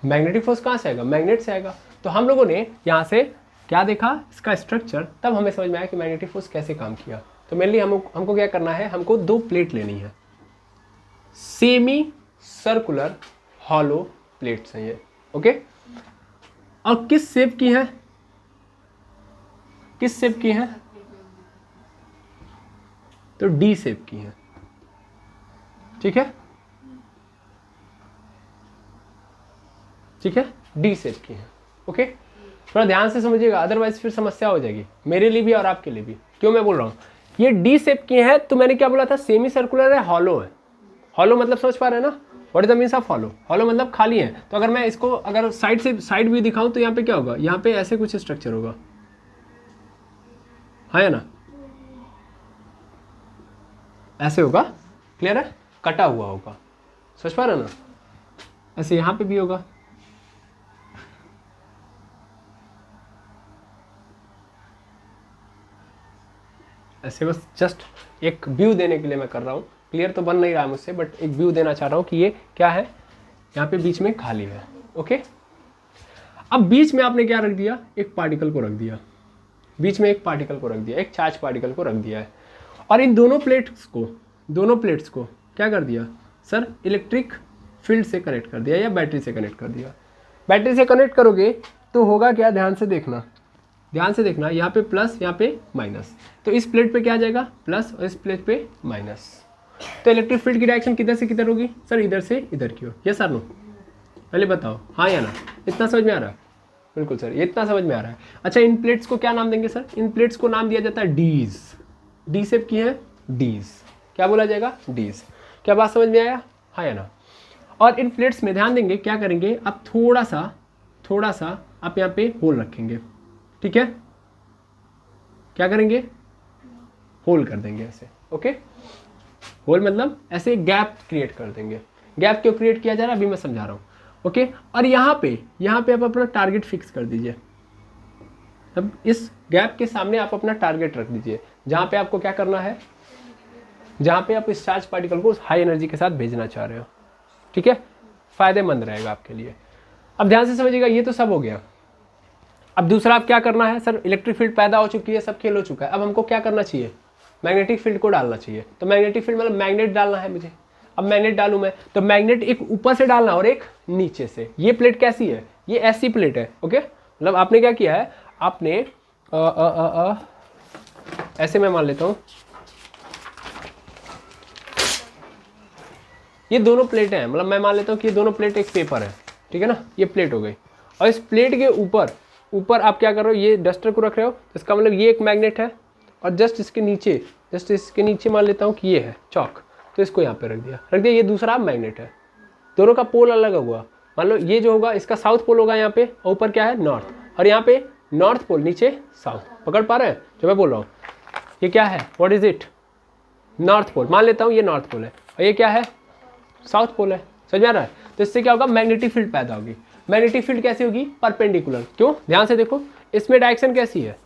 मैग्नेटिक फोर्स कहाँ से आएगा, मैग्नेट से आएगा। तो हम लोगों ने यहाँ से क्या देखा, इसका स्ट्रक्चर, तब हमें समझ में आया कि मैग्नेटिक फोर्स कैसे काम किया। तो मेनली हमको क्या करना है, हमको 2 प्लेट लेनी है, सेमी सर्कुलर हॉलो प्लेट्स हैं ये, ओके। और किस शेप की है, तो डी शेप की है, ठीक है, डी शेप की है, ओके। थोड़ा ध्यान से समझिएगा, अदरवाइज फिर समस्या हो जाएगी मेरे लिए भी और आपके लिए भी। क्यों मैं बोल रहा हूँ, ये डी शेप की है, तो मैंने क्या बोला था, सेमी सर्कुलर है, हॉलो है। हॉलो मतलब समझ पा रहे हैं ना, what is the means of hollow? Hollow मतलब खाली है। तो अगर मैं इसको अगर साइड से साइड व्यू दिखाऊं तो यहाँ पे क्या होगा, यहाँ पे ऐसे कुछ स्ट्रक्चर होगा, हाँ या ना, ऐसे होगा, क्लियर है, कटा हुआ होगा, समझ पा रहे ना? ऐसे यहाँ पे भी होगा, ऐसे, बस जस्ट एक व्यू देने के लिए मैं कर रहा हूँ। क्लियर तो बन नहीं रहा है मुझसे, बट एक व्यू देना चाह रहा हूँ कि ये क्या है, यहाँ पे बीच में खाली है। ओके, अब बीच में आपने क्या रख दिया, एक पार्टिकल को रख दिया, बीच में एक पार्टिकल को रख दिया, एक चार्ज पार्टिकल को रख दिया है, और इन दोनों प्लेट्स को क्या कर दिया सर, इलेक्ट्रिक फील्ड से कनेक्ट कर दिया या बैटरी से कनेक्ट कर दिया। बैटरी से कनेक्ट करोगे तो होगा क्या, ध्यान से देखना, यहाँ पे प्लस, यहाँ पे माइनस, तो इस प्लेट पे क्या आ जाएगा प्लस और इस प्लेट पे माइनस। तो इलेक्ट्रिक फील्ड की डायरेक्शन किधर से किधर होगी सर, इधर से इधर की ओर। यस सर नो, पहले बताओ हाँ या ना, इतना समझ में आ रहा है? बिल्कुल सर, ये इतना समझ में आ रहा है। अच्छा, इन प्लेट्स को क्या नाम देंगे सर, इन प्लेट्स को नाम दिया जाता है डीज। डी शेप की है डीज, क्या बोला जाएगा, डीज। क्या बात समझ में आया, हाँ या ना? और इन प्लेट्स में ध्यान देंगे, क्या करेंगे आप, थोड़ा सा आप यहाँ पे होल रखेंगे, ठीक है, क्या करेंगे, होल कर देंगे ऐसे। ओके, होल मतलब ऐसे गैप क्रिएट कर देंगे। गैप क्यों क्रिएट किया जा रहा है अभी मैं समझा रहा हूँ। ओके, और यहाँ पे आप अपना टारगेट फिक्स कर दीजिए। अब इस गैप के सामने आप अपना टारगेट रख दीजिए, जहाँ पे आपको क्या करना है, जहाँ पे आप इस चार्ज पार्टिकल को हाई एनर्जी के साथ भेजना चाह रहे हो, ठीक है, फायदेमंद रहेगा आपके लिए। अब ध्यान से समझिएगा, ये तो सब हो गया। अब दूसरा आप क्या करना है सर, इलेक्ट्रिक फील्ड पैदा हो चुकी है, सब खेल हो चुका है, अब हमको क्या करना चाहिए, मैग्नेटिक फील्ड को डालना चाहिए। तो मैग्नेटिक फील्ड मतलब मैग्नेट डालना है मुझे। अब मैग्नेट डालूं मैं, तो मैग्नेट एक ऊपर से डालना और एक नीचे से। ये प्लेट कैसी है, ये ऐसी प्लेट है। ओके, मतलब आपने क्या किया है, आपने ऐसे मैं मान लेता हूं, ये दोनों प्लेटें हैं, मतलब मैं मान लेता हूं कि ये दोनों प्लेट एक पेपर है, ठीक है ना, ये प्लेट हो गई। और इस प्लेट के ऊपर आप क्या कर रहे हो, ये डस्टर को रख रहे हो, इसका मतलब ये एक मैग्नेट है, और जस्ट इसके नीचे मान लेता हूँ कि ये है चौक, तो इसको यहाँ पे रख दिया, ये दूसरा मैग्नेट है। दोनों का पोल अलग हुआ, मान लो ये जो होगा इसका साउथ पोल होगा यहाँ पे, और ऊपर क्या है नॉर्थ, और यहाँ पे नॉर्थ पोल, नीचे साउथ। पकड़ पा रहे हैं जो मैं बोल रहा हूँ? ये क्या है, what is it, north pole मान लेता हूँ, ये नॉर्थ पोल है, और ये क्या है, साउथ पोल है। समझ में आ रहा है? तो इससे क्या होगा, मैग्नेटिक फील्ड पैदा होगी। मैग्नेटिक फील्ड कैसी होगी, परपेंडिकुलर। क्यों, ध्यान से देखो, इसमें डायरेक्शन कैसी है,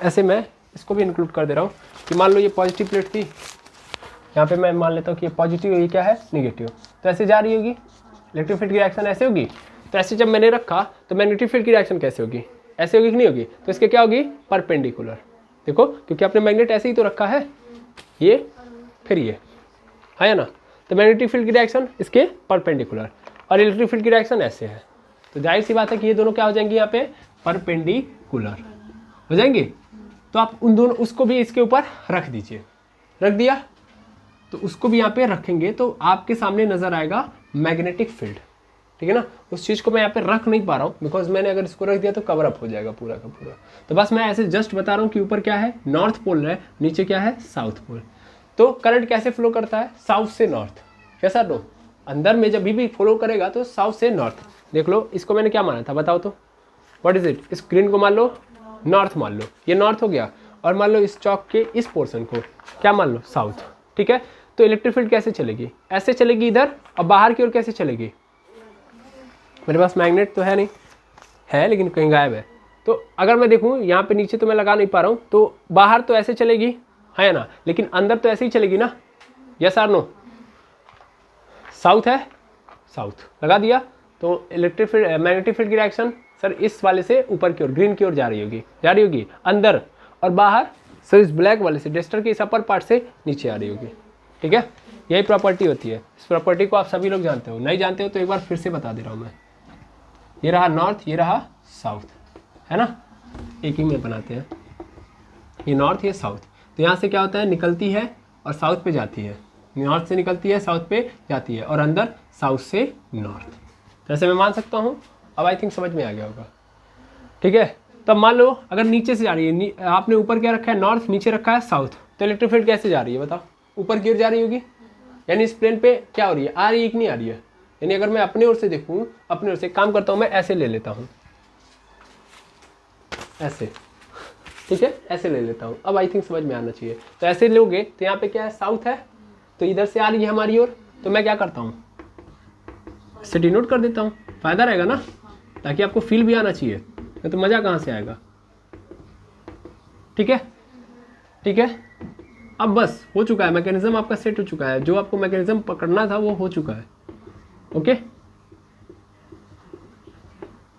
ऐसे मैं इसको भी इंक्लूड कर दे रहा हूँ कि मान लो ये पॉजिटिव प्लेट थी, यहाँ पे मैं मान लेता हूँ कि ये पॉजिटिव, ये क्या है निगेटिव, तो ऐसे जा रही होगी, इलेक्ट्रिक फील्ड की रिएक्शन ऐसे होगी। तो ऐसे जब मैंने रखा तो मैग्नेटिक फील्ड की रिएक्शन कैसे होगी, ऐसे होगी कि नहीं होगी, तो इसके क्या होगी, परपेंडिकुलर। देखो, क्योंकि आपने मैग्नेट ऐसे ही तो रखा है, ये फिर ये है ना, तो मैग्नेटिक फील्ड की रिएक्शन इसके परपेंडिकुलर, और इलेक्ट्रिक फील्ड की रिएक्शन ऐसे है। तो जाहिर सी बात है कि ये दोनों क्या हो जाएंगे, यहाँ पे परपेंडिकुलर हो जाएंगे। तो आप उन दोनों, उसको भी इसके ऊपर रख दीजिए, रख दिया, तो उसको भी यहाँ पे रखेंगे तो आपके सामने नजर आएगा मैग्नेटिक फील्ड, ठीक है ना। उस चीज़ को मैं यहाँ पे रख नहीं पा रहा हूँ, बिकॉज मैंने अगर इसको रख दिया तो कवर अप हो जाएगा पूरा का पूरा। तो बस मैं ऐसे जस्ट बता रहा हूँ कि ऊपर क्या है, नॉर्थ पोल है, नीचे क्या है, साउथ पोल। तो करंट कैसे फ्लो करता है, साउथ से नॉर्थ, कैसा नो, अंदर में जब भी फ्लो करेगा तो साउथ से नॉर्थ। देख लो, इसको मैंने क्या माना था बताओ तो, व्हाट इज इट, इस स्क्रीन को मान लो नॉर्थ मान लो, ये नॉर्थ हो गया, और मान लो इस चौक के इस पोर्शन को क्या मान लो, साउथ, ठीक है। तो इलेक्ट्रिक फील्ड कैसे चलेगी, ऐसे चलेगी इधर, और बाहर की ओर कैसे चलेगी, मेरे पास मैग्नेट तो है नहीं, है लेकिन कहीं गायब है। तो अगर मैं देखूँ यहाँ पे नीचे तो मैं लगा नहीं पा रहा हूँ, तो बाहर तो ऐसे चलेगी, है ना, लेकिन अंदर तो ऐसे ही चलेगी ना, यस और नो। साउथ है, साउथ लगा दिया, तो इलेक्ट्रिक फील्ड, मैग्नेटिक फील्ड की रिएक्शन सर इस वाले से ऊपर की ओर, ग्रीन की ओर जा रही होगी अंदर, और बाहर सर इस ब्लैक वाले से, डस्टर के इस अपर पार्ट से नीचे आ रही होगी, ठीक है। यही प्रॉपर्टी होती है, इस प्रॉपर्टी को आप सभी लोग जानते हो, नहीं जानते हो तो एक बार फिर से बता दे रहा हूँ मैं। ये रहा नॉर्थ, ये रहा साउथ, है ना, एक ही में बनाते हैं, ये नॉर्थ ये साउथ। तो यहाँ से क्या होता है, निकलती है और साउथ पे जाती है, नॉर्थ से निकलती है साउथ पे जाती है, और अंदर साउथ से नॉर्थ। तो ऐसे मैं मान सकता हूँ, अब आई थिंक समझ में आ गया होगा, ठीक है। तब मान लो अगर नीचे से जा रही है, आपने ऊपर क्या रखा है नॉर्थ, नीचे रखा है साउथ, तो इलेक्ट्रिक फील्ड कैसे जा रही है बताओ, ऊपर की ओर जा रही होगी, यानी इस प्लेन पे क्या हो रही है, आ रही है कि नहीं आ रही है। यानी अगर मैं अपने ओर से देखूं, अपने ओर से काम करता हूं, मैं ऐसे ले लेता हूं, ऐसे, ठीक है, ऐसे ले लेता हूँ। अब आई थिंक समझ में आना चाहिए। तो ऐसे लोगे तो यहाँ पे क्या है, साउथ है, तो इधर से आ रही है हमारी ओर, तो मैं क्या करता हूँ, इससे डिनोट कर देता हूँ, फायदा रहेगा ना, ताकि आपको फील भी आना चाहिए, नहीं तो मज़ा कहाँ से आएगा। ठीक है, ठीक है। अब बस हो चुका है, मैकेनिज्म आपका सेट हो चुका है, जो आपको मैकेनिज्म पकड़ना था वो हो चुका है। ओके,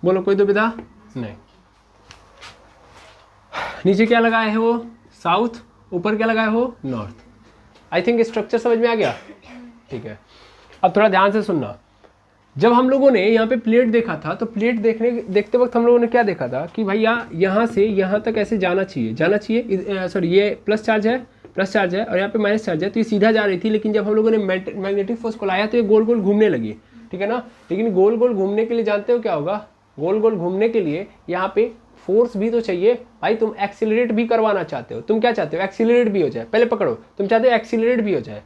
बोलो कोई दुविधा नहीं। नीचे क्या लगाए है वो, साउथ, ऊपर क्या लगाए हो, नॉर्थ। आई थिंक स्ट्रक्चर समझ में आ गया। ठीक है, अब थोड़ा ध्यान से सुनना। जब हम लोगों ने यहाँ पे प्लेट देखा था, तो प्लेट देखते वक्त हम लोगों ने क्या देखा था कि भैया यहाँ से यहाँ तक ऐसे जाना चाहिए, सॉरी ये प्लस चार्ज है और यहाँ पे माइनस चार्ज है, तो ये सीधा जा रही थी। लेकिन जब हम लोगों ने मैग्नेटिक फोर्स को लाया तो ये गोल गोल घूमने लगी, ठीक है ना। लेकिन गोल गोल घूमने के लिए जानते हो क्या होगा, गोल गोल घूमने के लिए यहाँ पे फोर्स भी तो चाहिए भाई। तुम एक्सीलरेट भी करवाना चाहते हो, तुम क्या चाहते हो, एक्सीलरेट भी हो जाए। पहले पकड़ो, तुम चाहते हो एक्सीलरेट भी हो जाए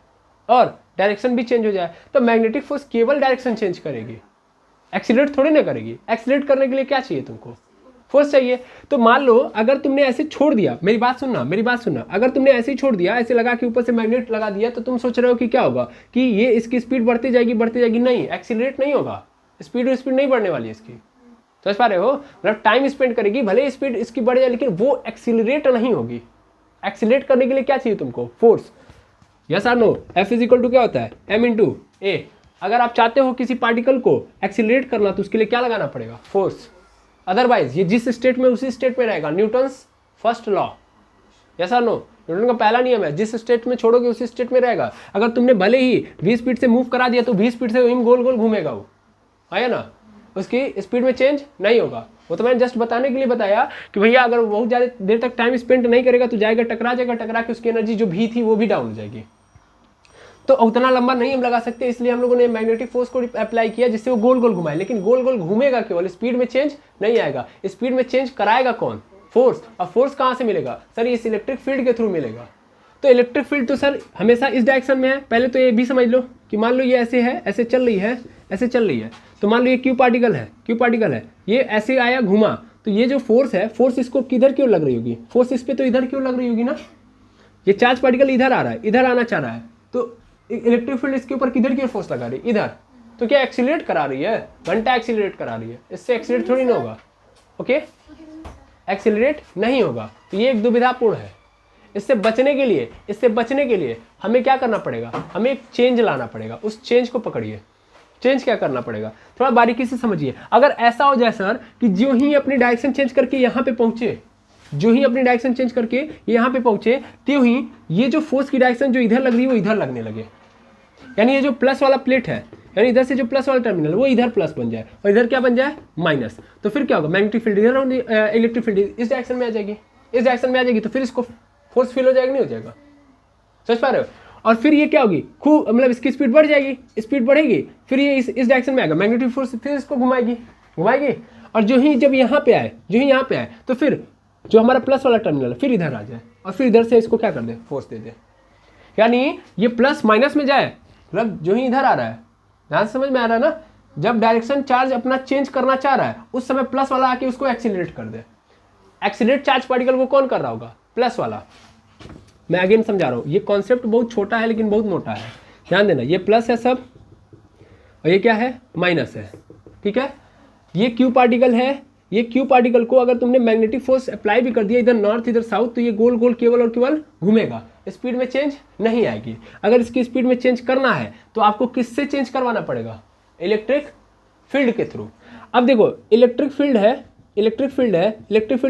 और डायरेक्शन भी चेंज हो जाए। तो मैग्नेटिक फोर्स केवल डायरेक्शन चेंज करेगी, एक्सीलरेट थोड़ी ना करेगी। एक्सीलरेट करने के लिए क्या चाहिए तुमको, फोर्स चाहिए। तो मान लो अगर तुमने ऐसे छोड़ दिया, मेरी बात सुनना, अगर तुमने ऐसे ही छोड़ दिया, ऐसे लगा के ऊपर से मैग्नेट लगा दिया, तो तुम सोच रहे हो कि क्या होगा, कि ये इसकी स्पीड बढ़ती जाएगी। नहीं, एक्सीलरेट नहीं होगा, स्पीड नहीं बढ़ने वाली है इसकी। समझ पा रहे हो, मतलब टाइम स्पेंड करेगी, भले स्पीड इसकी बढ़ जाए, लेकिन वो एक्सीलरेट नहीं होगी। एक्सीलरेट करने के लिए क्या चाहिए तुमको, फोर्स। यस और no, F is equal to क्या होता है, m/a। अगर आप चाहते हो किसी पार्टिकल को एक्सीलरेट करना, तो उसके लिए क्या लगाना पड़ेगा, फोर्स। अदरवाइज ये जिस स्टेट में उसी स्टेट में रहेगा, न्यूटन्स फर्स्ट लॉ। यस और नो, न्यूटन का पहला नियम है, जिस स्टेट में छोड़ोगे उसी स्टेट में रहेगा। अगर तुमने भले ही v स्पीड से मूव करा दिया, तो v स्पीड से गोल गोल घूमेगा वो, है ना, उसकी स्पीड में चेंज नहीं होगा। वो तो मैंने जस्ट बताने के लिए बताया कि भैया अगर बहुत ज़्यादा देर तक टाइम स्पेंड नहीं करेगा तो जाएगा, टकरा के उसकी एनर्जी जो भी थी वो भी डाउन हो जाएगी। तो उतना लंबा नहीं हम लगा सकते, इसलिए हम लोगों ने मैग्नेटिक फोर्स को अप्लाई किया, जिससे वो गोल गोल घुमाए। लेकिन गोल गोल घूमेगा केवल, स्पीड में चेंज नहीं आएगा। स्पीड में चेंज कराएगा कौन, फोर्स। और फोर्स कहाँ से मिलेगा सर, इस इलेक्ट्रिक फील्ड के थ्रू मिलेगा। तो इलेक्ट्रिक फील्ड तो सर हमेशा इस डायरेक्शन में है। पहले तो ये भी समझ लो कि मान लो ये ऐसे है, ऐसे चल रही है, ऐसे चल रही है। तो मान लो ये क्यू पार्टिकल है, ये ऐसे आया घुमा, तो ये जो फोर्स है, फोर्स इसको किधर क्यों लग रही होगी, फोर्स इस पे तो इधर क्यों लग रही होगी ना। ये चार्ज पार्टिकल इधर आ रहा है, इधर आना चाह रहा है, तो इलेक्ट्रिक फील्ड इसके ऊपर किधर की फोर्स लगा रही है, इधर। तो क्या एक्सीलरेट करा रही है, घंटा एक्सीलरेट करा रही है। इससे एक्सीलरेट थोड़ी ना होगा, ओके, एक्सीलरेट नहीं होगा। तो ये एक दुविधापूर्ण है। इससे बचने के लिए हमें क्या करना पड़ेगा, हमें एक चेंज लाना पड़ेगा। उस चेंज को पकड़िए। चेंज क्या करना पड़ेगा, थोड़ा बारीकी से समझिए। अगर ऐसा हो जाए सर कि जो ही अपनी डायरेक्शन चेंज करके यहाँ पे पहुंचे, त्यों ही ये जो फोर्स की डायरेक्शन जो इधर लग रही है वो इधर लगने लगे। यानी ये जो प्लस वाला प्लेट है, यानी इधर से जो प्लस वाला टर्मिनल वो इधर प्लस बन जाए और इधर क्या बन जाए, माइनस। तो फिर क्या होगा, मैग्नेटिक फील्ड इधर, इलेक्ट्रिक फील्ड इस डायरेक्शन में आ जाएगी, तो फिर इसको फोर्स फील हो जाएगा, नहीं हो जाएगा। समझ पा रहे हो। और फिर ये क्या होगी, खूब मतलब इसकी स्पीड बढ़ जाएगी, स्पीड बढ़ेगी, फिर ये इस डायरेक्शन में आएगा, मैग्नेटिक फोर्स फिर इसको घुमाएगी। और जब यहाँ पे आए तो फिर जो हमारा प्लस वाला टर्मिनल है फिर इधर आ जाए और फिर इधर से इसको क्या कर दे, फोर्स दे दे। यानी ये प्लस माइनस में जाए, मतलब जो ही इधर आ रहा है, ध्यान समझ में आ रहा है ना, जब डायरेक्शन चार्ज अपना चेंज करना चाह रहा है उस समय प्लस वाला आके उसको एक्सीलरेट कर दे। एक्सीलरेट चार्ज पार्टिकल को कौन कर रहा होगा, प्लस वाला। मैं अगेन समझा रहा हूँ, ये कॉन्सेप्ट बहुत छोटा है लेकिन बहुत मोटा है, ध्यान देना। ये प्लस है सब और ये क्या है, माइनस है, ठीक है। ये क्यू पार्टिकल है, ये क्यू पार्टिकल को अगर तुमने मैग्नेटिक फोर्स अप्लाई भी कर दिया इधर नॉर्थ इधर साउथ, तो ये गोल गोल केवल और केवल घूमेगा, स्पीड में चेंज नहीं आएगी। अगर इसकी स्पीड में चेंज करना है तो आपको किससे चेंज करवाना पड़ेगा, इलेक्ट्रिक फील्ड के थ्रू। अब देखो इलेक्ट्रिक फील्ड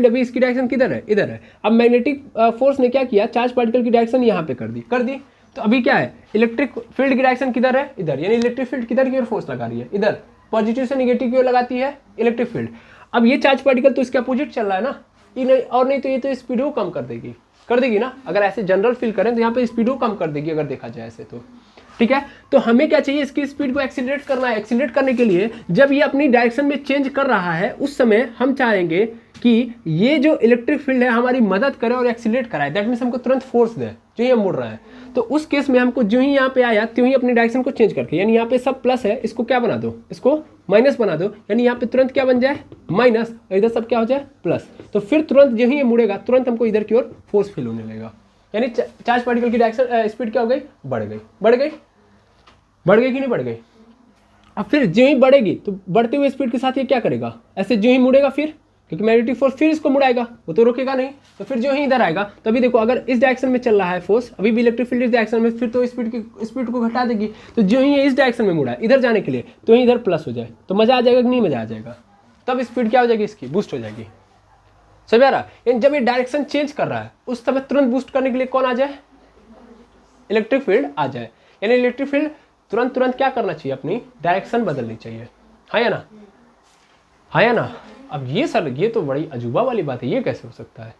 अभी इसकी डायरेक्शन किधर है, इधर है। अब मैग्नेटिक फोर्स ने क्या किया, चार्ज पार्टिकल की डायरेक्शन यहाँ पे कर दी। तो अभी क्या है, इलेक्ट्रिक फील्ड की डायरेक्शन किधर है, इधर। यानी इलेक्ट्रिक फील्ड किधर की ओर फोर्स लगा रही है, इधर। पॉजिटिव से नेगेटिव की ओर लगाती है इलेक्ट्रिक फील्ड। अब ये चार्ज पार्टिकल तो इसके अपोजिट चल रहा है ना, और नहीं तो ये तो स्पीड को कम कर देगी ना। अगर ऐसे जनरल फील करें तो यहाँ पे स्पीड को कम कर देगी, अगर देखा जाए ऐसे तो, ठीक है। तो हमें क्या चाहिए, इसकी स्पीड को एक्सीलरेट करना है। एक्सीलरेट करने के लिए जब ये अपनी डायरेक्शन में चेंज कर रहा है उस समय हम चाहेंगे कि ये जो इलेक्ट्रिक फील्ड है हमारी मदद करे और एक्सीलरेट कराए। दैट मीन्स हमको तुरंत फोर्स दे। जो ये मुड़ रहा है। तो उस केस में हमको जो ही यहाँ पे आया त्यों ही अपनी डायरेक्शन को चेंज करके, यानी यहाँ पे सब प्लस है, इसको क्या बना दो, इसको माइनस बना दो, यानी यहाँ पे तुरंत क्या बन जाए माइनस, और इधर सब क्या हो जाए प्लस। तो फिर तुरंत जो ही ये मुड़ेगा तुरंत हमको इधर की ओर फोर्स फील होने लगेगा, यानी चार्ज पार्टिकल की डायरेक्शन स्पीड क्या हो गई, बढ़ गई, बढ़ गई, बढ़ गई कि नहीं बढ़ गई। अब फिर जो ही बढ़ेगी तो बढ़ते हुए स्पीड के साथ ये क्या करेगा, ऐसे जो ही मुड़ेगा फिर, क्योंकि मैग्नेटिक फोर्स फिर इसको मुड़ाएगा, वो तो रोकेगा नहीं, तो फिर जो ही इधर आएगा तभी देखो अगर इस डायरेक्शन में चल रहा है फोर्स, अभी भी इलेक्ट्रिक फील्ड इस डायरेक्शन में, फिर तो स्पीड को घटा देगी, तो जो ही ये इस डायरेक्शन में मुड़ा इधर जाने के लिए तो ही इधर प्लस हो जाए, तो मजा आ जाएगा कि नहीं मजा आ जाएगा, तब स्पीड क्या हो जाएगी इसकी, बूस्ट हो जाएगी। समझ आ रहा है, जब ये डायरेक्शन चेंज कर रहा है उस समय तुरंत बूस्ट करने के लिए कौन आ जाए, इलेक्ट्रिक फील्ड आ जाए, यानी इलेक्ट्रिक फील्ड तुरंत तुरंत क्या करना चाहिए, अपनी डायरेक्शन बदलनी चाहिए, हाँ या ना, हाँ या ना। अब ये सर ये तो बड़ी अजूबा वाली बात है, ये कैसे हो सकता है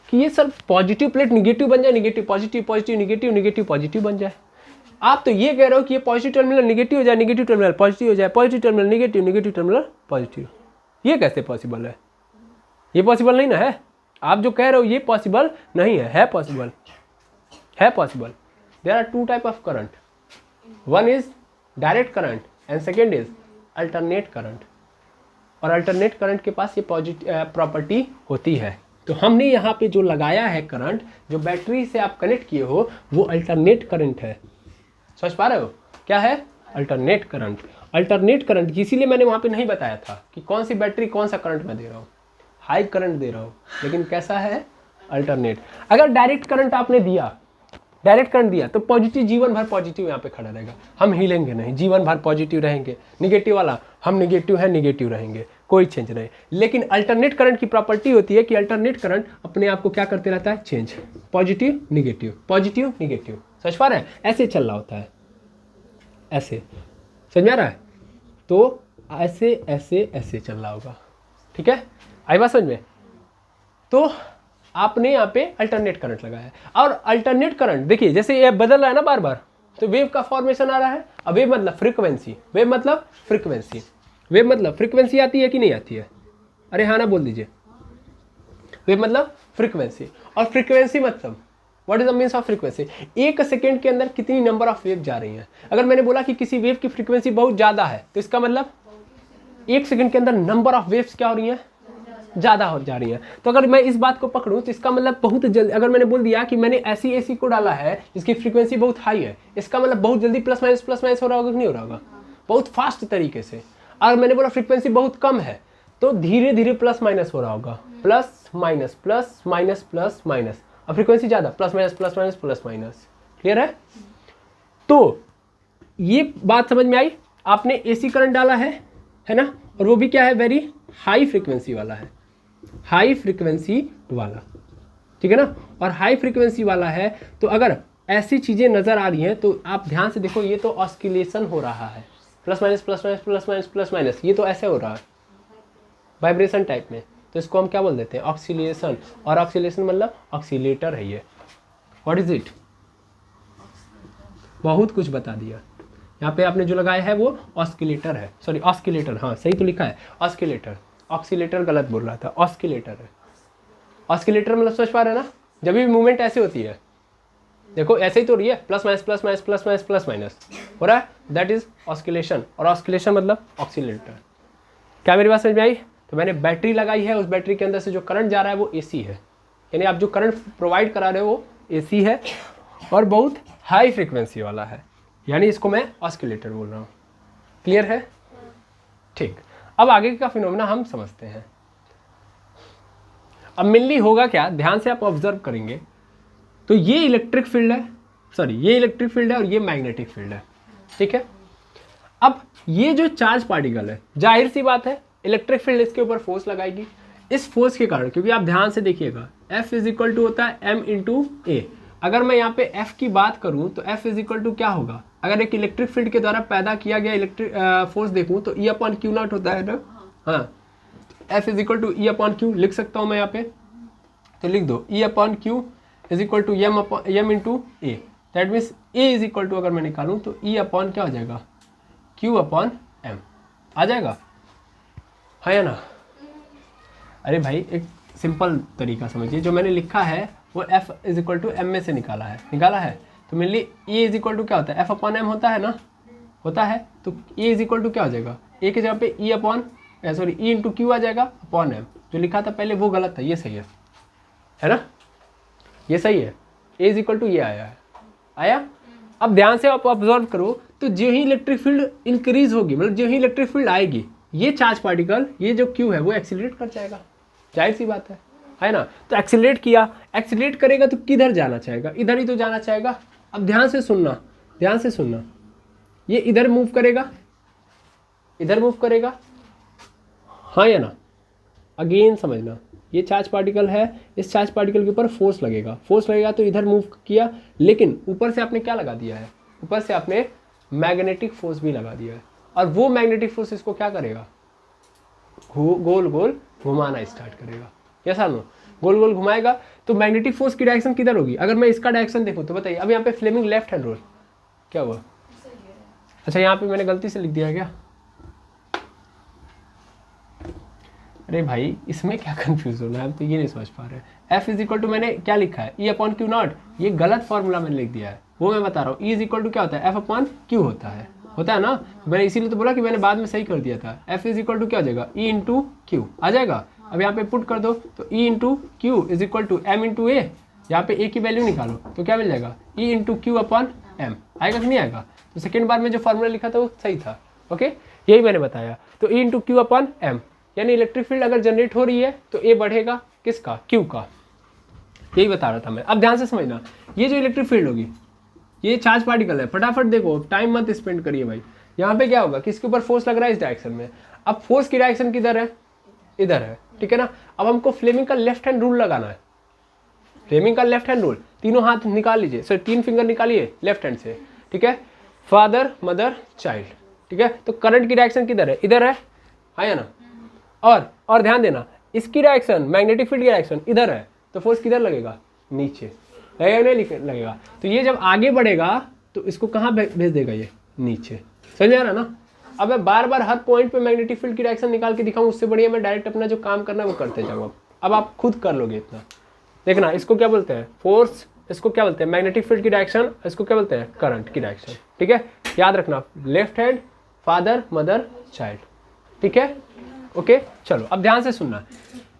कि ये सर पॉजिटिव प्लेट निगेटिव बन जाए, negative positive, positive negative, negative positive बन जाए। आप तो ये कह रहे हो कि ये पॉजिटिव टर्मिनल निगेटिव हो जाए, निगेटिव टर्मिनल पॉजिटिव हो जाए, positive terminal negative, negative terminal positive, ये कैसे पॉसिबल है, ये पॉसिबल नहीं ना है। आप जो कह रहे हो ये पॉसिबल नहीं है पॉसिबल, है possible. There are two type of current, one is direct current and second is alternate current, और अल्टरनेट करंट के पास ये पॉजिटिव प्रॉपर्टी होती है। तो हमने यहाँ पे जो लगाया है करंट, जो बैटरी से आप कनेक्ट किए हो वो अल्टरनेट करंट है, समझ पा रहे हो क्या है, अल्टरनेट करंट। अल्टरनेट करंट इसीलिए मैंने वहाँ पे नहीं बताया था कि कौन सी बैटरी कौन सा करंट मैं दे रहा हूँ, हाई करंट दे रहा हूँ, लेकिन कैसा है अल्टरनेट। अगर डायरेक्ट करंट आपने दिया, डायरेक्ट करंट दिया तो पॉजिटिव जीवन भर पॉजिटिव यहाँ पे खड़ा रहेगा, हम हिलेंगे नहीं, जीवन भर पॉजिटिव रहेंगे। निगेटिव वाला हम निगेटिव है, निगेटिव रहेंगे, कोई चेंज नहीं। लेकिन अल्टरनेट करंट की प्रॉपर्टी होती है कि अल्टरनेट करंट अपने आप को क्या करते रहता है, change, positive negative, positive negative, समझ पा रहे हैं, ऐसे चल रहा होता है, ऐसे समझ में आ रहा है। तो ऐसे ऐसे ऐसे चल रहा होगा, ठीक है, आई बात समझ में। तो आपने यहाँ पे अल्टरनेट करंट लगाया है, और अल्टरनेट करंट देखिए जैसे ये बदल रहा है ना बार बार, तो वेव का फॉर्मेशन आ रहा है। अब वेव मतलब फ्रीक्वेंसी, वेव मतलब फ्रीक्वेंसी, वेव मतलब फ्रीक्वेंसी आती है कि नहीं आती है, अरे हाँ ना बोल दीजिए। वेव मतलब फ्रीक्वेंसी, और फ्रीक्वेंसी मतलब what is the means of frequency, एक सेकेंड के अंदर कितनी नंबर ऑफ वेव जा रही हैं। अगर मैंने बोला कि किसी वेव की फ्रीक्वेंसी बहुत ज़्यादा है तो इसका मतलब एक सेकेंड के अंदर नंबर ऑफ वेव्स क्या हो रही हैं, ज़्यादा हो जा रही है। तो अगर मैं इस बात को पकड़ूं तो इसका मतलब बहुत जल्दी, अगर मैंने बोल दिया कि मैंने ऐसी एसी को डाला है जिसकी फ्रीक्वेंसी बहुत हाई है, इसका मतलब बहुत जल्दी प्लस माइनस हो रहा होगा कि नहीं हो रहा होगा, बहुत फास्ट तरीके से। अगर मैंने बोला फ्रीक्वेंसी बहुत कम है तो धीरे धीरे प्लस माइनस हो रहा होगा, plus minus plus minus plus minus, और फ्रीक्वेंसी ज़्यादा plus minus plus minus plus minus, clear है। तो ये बात समझ में आई, आपने एसी करंट डाला है ना, और वो भी क्या है, वेरी हाई फ्रीक्वेंसी वाला है, हाई फ्रीक्वेंसी वाला, ठीक है ना। और हाई फ्रीक्वेंसी वाला है तो अगर ऐसी चीज़ें नज़र आ रही हैं तो आप ध्यान से देखो, ये तो ऑस्किलेशन हो रहा है, plus minus plus minus plus minus plus minus, ये तो ऐसे हो रहा है वाइब्रेशन टाइप में, तो इसको हम क्या बोल देते हैं, ऑक्सीलेशन। और ऑक्सीलेशन मतलब ऑक्सीलेटर है ये, व्हाट इज इट, बहुत कुछ बता दिया। यहाँ पे आपने जो लगाया है वो ऑस्किलेटर है, सॉरी ऑस्किलेटर, हाँ सही तो लिखा है ऑस्किलेटर, ऑक्सीलेटर गलत बोल रहा था, ऑस्किलेटर है। ऑस्किलेटर मतलब समझ पा रहे हैं ना, जब भी मूवमेंट ऐसे होती है, देखो ऐसे ही तो रही है, plus minus plus minus plus minus plus minus हो रहा है, दैट इज ऑस्किलेशन। और ऑस्किलेशन मतलब ऑक्सीलेटर। क्या मेरी बात समझ में आई। तो मैंने बैटरी लगाई है, उस बैटरी के अंदर से जो करंट जा रहा है वो एसी है, यानी आप जो करंट प्रोवाइड करा रहे हो वो एसी है और बहुत हाई फ्रिक्वेंसी वाला है, यानी इसको मैं ऑस्किलेटर बोल रहा हूँ, क्लियर है। ठीक, अब आगे का फिनोमेना हम समझते हैं। अब मेनली होगा क्या, ध्यान से आप ऑब्जर्व करेंगे तो ये इलेक्ट्रिक फील्ड है, सॉरी ये इलेक्ट्रिक फील्ड है और ये मैग्नेटिक फील्ड है, ठीक है। अब ये जो चार्ज पार्टिकल है, जाहिर सी बात है इलेक्ट्रिक फील्ड इसके ऊपर फोर्स लगाएगी। इस फोर्स के कारण, क्योंकि आप ध्यान से देखिएगा F इज इक्वल टू होता है m इंटू ए। अगर मैं यहाँ पे F की बात करूँ तो F इज इक्वल टू क्या होगा, अगर एक इलेक्ट्रिक फील्ड के द्वारा पैदा किया गया इलेक्ट्रिक फोर्स देखूँ तो E अपॉन क्यू नॉट होता है ना, हाँ F is equal to E upon q लिख सकता हूँ मैं यहाँ पे, तो लिख दो E upon q is equal to m into A. That means A is equal to अगर मैं निकालूँ तो E अपॉन क्या हो जाएगा, Q अपॉन m आ जाएगा, है ना। अरे भाई एक सिंपल तरीका समझिए, जो मैंने लिखा है वो F is equal to M में से निकाला है। तो mainly E is equal to क्या होता है, F अपॉन एम होता है ना, होता है। तो E इज इक्वल टू क्या हो जाएगा, ए की जगह पे E इंटू क्यू आ जाएगा अपॉन एम। जो लिखा था पहले वो गलत था, ये सही है ना, ये सही है। ए इज इक्वल टू ये आया। अब ध्यान से आप ऑब्जर्व करो, तो जो ही इलेक्ट्रिक फील्ड इंक्रीज होगी, मतलब जो ही इलेक्ट्रिक फील्ड आएगी, ये चार्ज पार्टिकल, ये जो क्यू है वो एक्सीलरेट कर जाएगा, जाहिर सी बात है ना। तो एक्सीलरेट किया, एक्सीलरेट करेगा तो किधर जाना चाहेगा, इधर ही तो जाना चाहेगा। अब ध्यान से सुनना, ये इधर मूव करेगा, हाँ या ना, अगेन समझना, ये चार्ज पार्टिकल है, इस चार्ज पार्टिकल के ऊपर फोर्स लगेगा तो इधर मूव किया, लेकिन ऊपर से आपने क्या लगा दिया है, ऊपर से आपने मैग्नेटिक फोर्स भी लगा दिया है। और वो मैग्नेटिक फोर्स इसको क्या करेगा, गोल गोल घुमाना स्टार्ट करेगा। यस नो, गोल गोल घुमाएगा। तो मैग्नेटिक फोर्स की डायरेक्शन किधर होगी, अगर मैं इसका डायरेक्शन देखूं तो बताइए। अब यहाँ पे फ्लेमिंग लेफ्ट हैंड रूल क्या हुआ, अच्छा यहाँ पे मैंने गलती से लिख दिया क्या, अरे भाई इसमें क्या कंफ्यूज होना है, हम तो ये नहीं समझ पा रहे। F इज इक्वल टू मैंने क्या लिखा है, E अपॉन क्यू नॉट, ये गलत फॉर्मूला मैंने लिख दिया है, वो मैं बता रहा हूँ। E इज इक्वल टू क्या होता है, F अपॉन क्यू होता है ना। मैंने इसीलिए तो बोला कि मैंने बाद में सही कर दिया था। F इज इक्वल टू क्या हो जाएगा, E इंटू क्यू आ जाएगा। अब यहाँ पे पुट कर दो, तो E into Q is equal to M into A, यहाँ पे A की वैल्यू निकालो तो क्या मिल जाएगा, E into Q upon M आएगा कि नहीं आएगा। तो सेकेंड बार में जो फॉर्मूला लिखा था वो सही था, ओके, यही मैंने बताया। तो E into Q upon M, यानी इलेक्ट्रिक फील्ड अगर जनरेट हो रही है तो ए बढ़ेगा किसका, क्यू का, यही बता रहा था मैं। अब ध्यान से समझना, ये जो इलेक्ट्रिक फील्ड होगी, ये चार्ज पार्टिकल है, फटाफट देखो, टाइम मत स्पेंड करिए भाई। यहाँ पे क्या होगा, किसके ऊपर फोर्स लग रहा है, इस डायरेक्शन में। अब फोर्स की डायरेक्शन किधर है, इधर है, ठीक है ना। अब हमको फ्लेमिंग का लेफ्ट हैंड रूल लगाना है, फ्लेमिंग का लेफ्ट हैंड रूल, तीनों हाथ निकाल लीजिए, सर 3 फिंगर निकालिए लेफ्ट हैंड से, ठीक है। फादर मदर चाइल्ड, ठीक है। तो करंट की डायरेक्शन किधर है, इधर है ना। और ध्यान देना, इसकी डायरेक्शन, मैग्नेटिक फील्ड की डायरेक्शन इधर है, तो फोर्स किधर लगेगा, नीचे लगेगा, नहीं लगेगा। तो ये जब आगे बढ़ेगा तो इसको कहाँ भेज देगा, ये नीचे, समझ आ रहा ना। अब मैं बार बार हर पॉइंट पे मैग्नेटिक फील्ड की डायरेक्शन निकाल के दिखाऊं, उससे बढ़िया मैं डायरेक्ट अपना जो काम करना है वो करते जाऊँ। अब आप खुद कर लोगे इतना, देखना। इसको क्या बोलते हैं, फोर्स, इसको क्या बोलते हैं, मैग्नेटिक फील्ड की डायरेक्शन, इसको क्या बोलते हैं, करंट की डायरेक्शन, ठीक है। याद रखना, left hand, father mother child, ठीक है, ओके। चलो अब ध्यान से सुनना,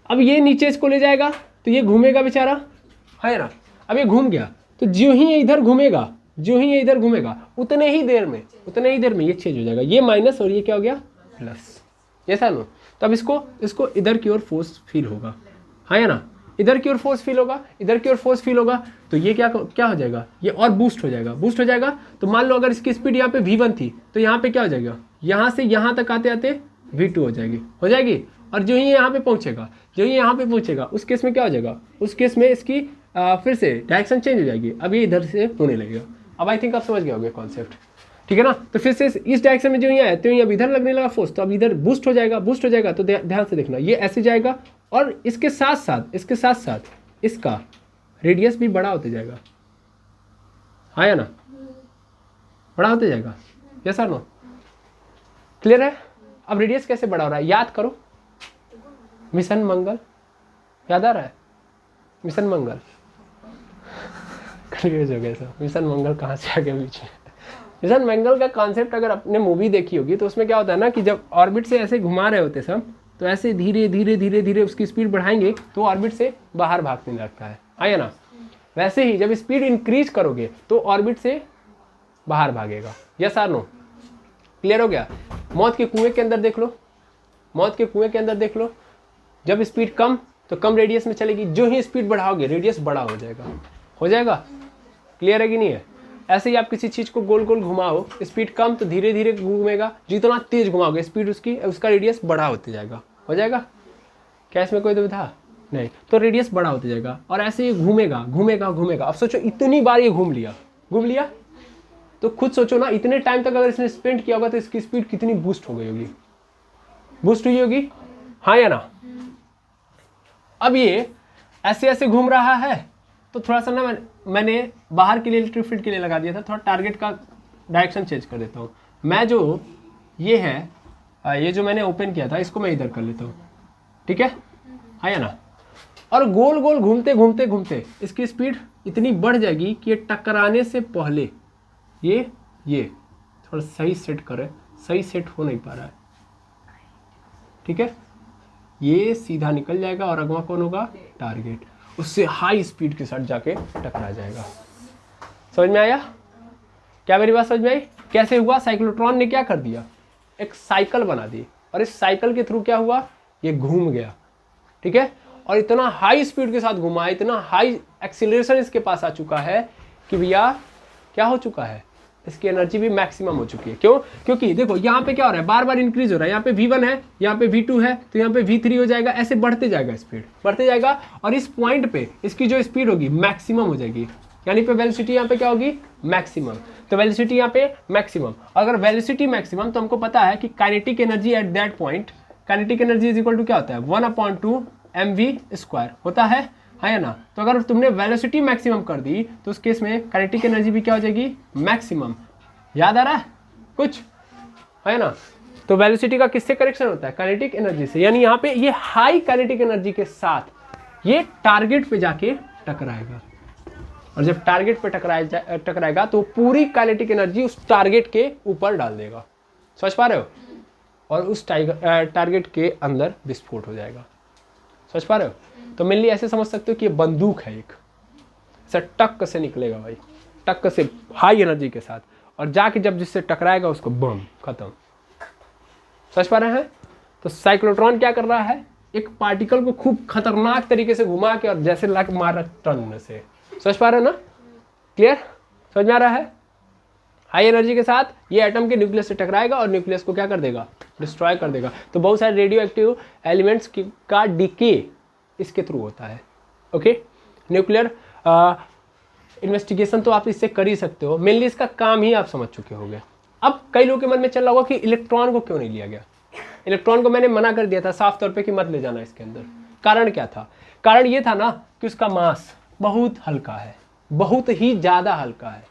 अब ये नीचे इसको ले जाएगा तो ये घूमेगा बेचारा, है ना। अब ये घूम गया तो जो ही ये इधर घूमेगा, उतने ही देर में ये चेंज हो जाएगा, ये माइनस और ये क्या हो गया प्लस, ये सर नो। तो अब इसको इधर की ओर फोर्स फील होगा, है ना, इधर की ओर फोर्स फील होगा, तो ये क्या हो जाएगा, ये और बूस्ट हो जाएगा। तो मान लो अगर इसकी स्पीड यहाँ पे v1 थी, तो यहाँ पे क्या हो जाएगा, यहाँ से यहाँ तक आते आते v2 हो जाएगी। और जो ही यहाँ पे पहुँचेगा, उस केस में क्या हो जाएगा, उस केस में इसकी फिर से डायरेक्शन चेंज हो जाएगी, अब ये इधर से होने लगेगा। अब आई थिंक आप समझ गए होंगे कॉन्सेप्ट, ठीक है ना। तो फिर से इस डायरेक्शन में जो यहाँ है, तो अब इधर लगने लगा फोर्स, तो अब इधर बूस्ट हो जाएगा। तो ध्यान से देखना, ये ऐसे जाएगा और इसके साथ साथ इसका रेडियस भी बड़ा होते जाएगा, हाँ या ना, बड़ा होते जाएगा, यस और नो, क्लियर है। अब रेडियस कैसे बड़ा हो रहा है, याद करो, मिशन मंगल याद आ रहा है, मिशन मंगल कंफ्यूज हो गया सब, मिशन मंगल कहाँ से आ गया बीच में। मिशन मंगल का कॉन्सेप्ट अगर आपने मूवी देखी होगी तो उसमें क्या होता है ना, कि जब ऑर्बिट से ऐसे घुमा रहे होते सब, तो ऐसे धीरे उसकी स्पीड बढ़ाएंगे तो ऑर्बिट से बाहर भागने लगता है ना। वैसे ही जब स्पीड इंक्रीज करोगे तो ऑर्बिट से बाहर भागेगा, यस और नो, क्लियर हो गया। मौत के कुएं के अंदर देख लो, जब स्पीड कम तो कम रेडियस में चलेगी, जो ही स्पीड बढ़ाओगे रेडियस बड़ा हो जाएगा, क्लियर है कि नहीं है। ऐसे ही आप किसी चीज़ को गोल गोल घुमाओ, स्पीड कम तो धीरे धीरे घूमेगा, जितना तेज घुमाओगे स्पीड उसका रेडियस बड़ा होते जाएगा, हो जाएगा। क्या इसमें कोई दुविधा नहीं, तो रेडियस बड़ा होते जाएगा और ऐसे ही घूमेगा। अब सोचो इतनी बार ये घूम लिया तो खुद सोचो ना, इतने टाइम तक अगर इसने स्पेंड किया होगा तो इसकी स्पीड कितनी बूस्ट हुई होगी, हाँ या ना। अब ये ऐसे घूम रहा है, तो थोड़ा सा ना मैंने बाहर के लिए इलेक्ट्रिक फील्ड के लिए लगा दिया था, थोड़ा टारगेट का डायरेक्शन चेंज कर देता हूँ मैं। जो ये है, ये जो मैंने ओपन किया था इसको मैं इधर कर लेता हूँ, ठीक है, हाँ या ना। और गोल गोल घूमते घूमते घूमते इसकी स्पीड इतनी बढ़ जाएगी कि ये टकराने से पहले ये थोड़ा सही सेट करें, सही सेट हो नहीं पा रहा है, ठीक है, ये सीधा निकल जाएगा और अगवा कौन होगा, टारगेट, उससे हाई स्पीड के साथ जाके टकरा जाएगा। समझ में आया? क्या मेरी बात समझ में आई? कैसे हुआ? साइक्लोट्रॉन ने क्या कर दिया, एक साइकिल बना दी, और इस साइकिल के थ्रू क्या हुआ, ये घूम गया, ठीक है, और इतना हाई स्पीड के साथ घुमा, इतना हाई एक्सीलरेशन इसके पास आ चुका है कि भैया क्या हो चुका है, इसकी एनर्जी भी मैक्सिमम हो चुकी है। क्यों? क्योंकि देखो यहाँ पे क्या हो रहा है, बार बार इंक्रीज हो रहा है, यहाँ पे V1 है, यहाँ पे V2 है, तो यहाँ पे V3 हो जाएगा, ऐसे बढ़ते जाएगा, स्पीड बढ़ते जाएगा, और इस पॉइंट पे इसकी जो स्पीड होगी मैक्सिमम हो जाएगी, यानी पे वेलोसिटी यहाँ पे क्या होगी, मैक्सिमम। तो वेलोसिटी यहाँ पे मैक्सिमम, अगर वेलोसिटी मैक्सिमम तो हमको पता है कि kinetic energy at that point, kinetic energy is equal to क्या होता है, 1/2 mv² होता है या ना। तो अगर तुमने वेलोसिटी मैक्सिमम कर दी तो उस केस में काइनेटिक एनर्जी भी क्या हो जाएगी, मैक्सिमम। याद आ रहा है कुछ, है ना? तो वेलोसिटी का किससे करेक्शन होता है, काइनेटिक एनर्जी से, यानी यहाँ पे ये हाई काइनेटिक एनर्जी के साथ ये टारगेट पे जाके टकराएगा, और जब टारगेट पे टकराएगा तो पूरी काइनेटिक एनर्जी उस टारगेट के ऊपर डाल देगा, समझ पा रहे हो, और उस टारगेट के अंदर विस्फोट हो जाएगा, समझ पा रहे हो? तो मेनली ऐसे समझ सकते हो कि ये बंदूक है, एक ऐसा टक से निकलेगा भाई, टक से हाई एनर्जी के साथ, और जाके जब जिससे टकराएगा उसको बम, खत्म। समझ पा रहे हैं? तो साइक्लोट्रॉन क्या कर रहा है, एक पार्टिकल को खूब खतरनाक तरीके से घुमा के और जैसे लाके मार टन से। समझ पा रहे हो ना? क्लियर? समझ में आ रहा है? हाई एनर्जी के साथ ये एटम के न्यूक्लियस से टकराएगा और न्यूक्लियस को क्या कर देगा, डिस्ट्रॉय कर देगा। तो बहुत सारे रेडियो एक्टिव एलिमेंट्स का डीके इसके थ्रू होता है। ओके, न्यूक्लियर इन्वेस्टिगेशन तो आप इससे कर ही सकते हो, मेनली इसका काम ही आप समझ चुके होंगे। अब कई लोगों के मन में चल रहा होगा कि इलेक्ट्रॉन को क्यों नहीं लिया गया। इलेक्ट्रॉन को मैंने मना कर दिया था साफ तौर पे कि मत ले जाना इसके अंदर। कारण क्या था? कारण ये था ना कि उसका मास बहुत हल्का है, बहुत ही ज़्यादा हल्का है,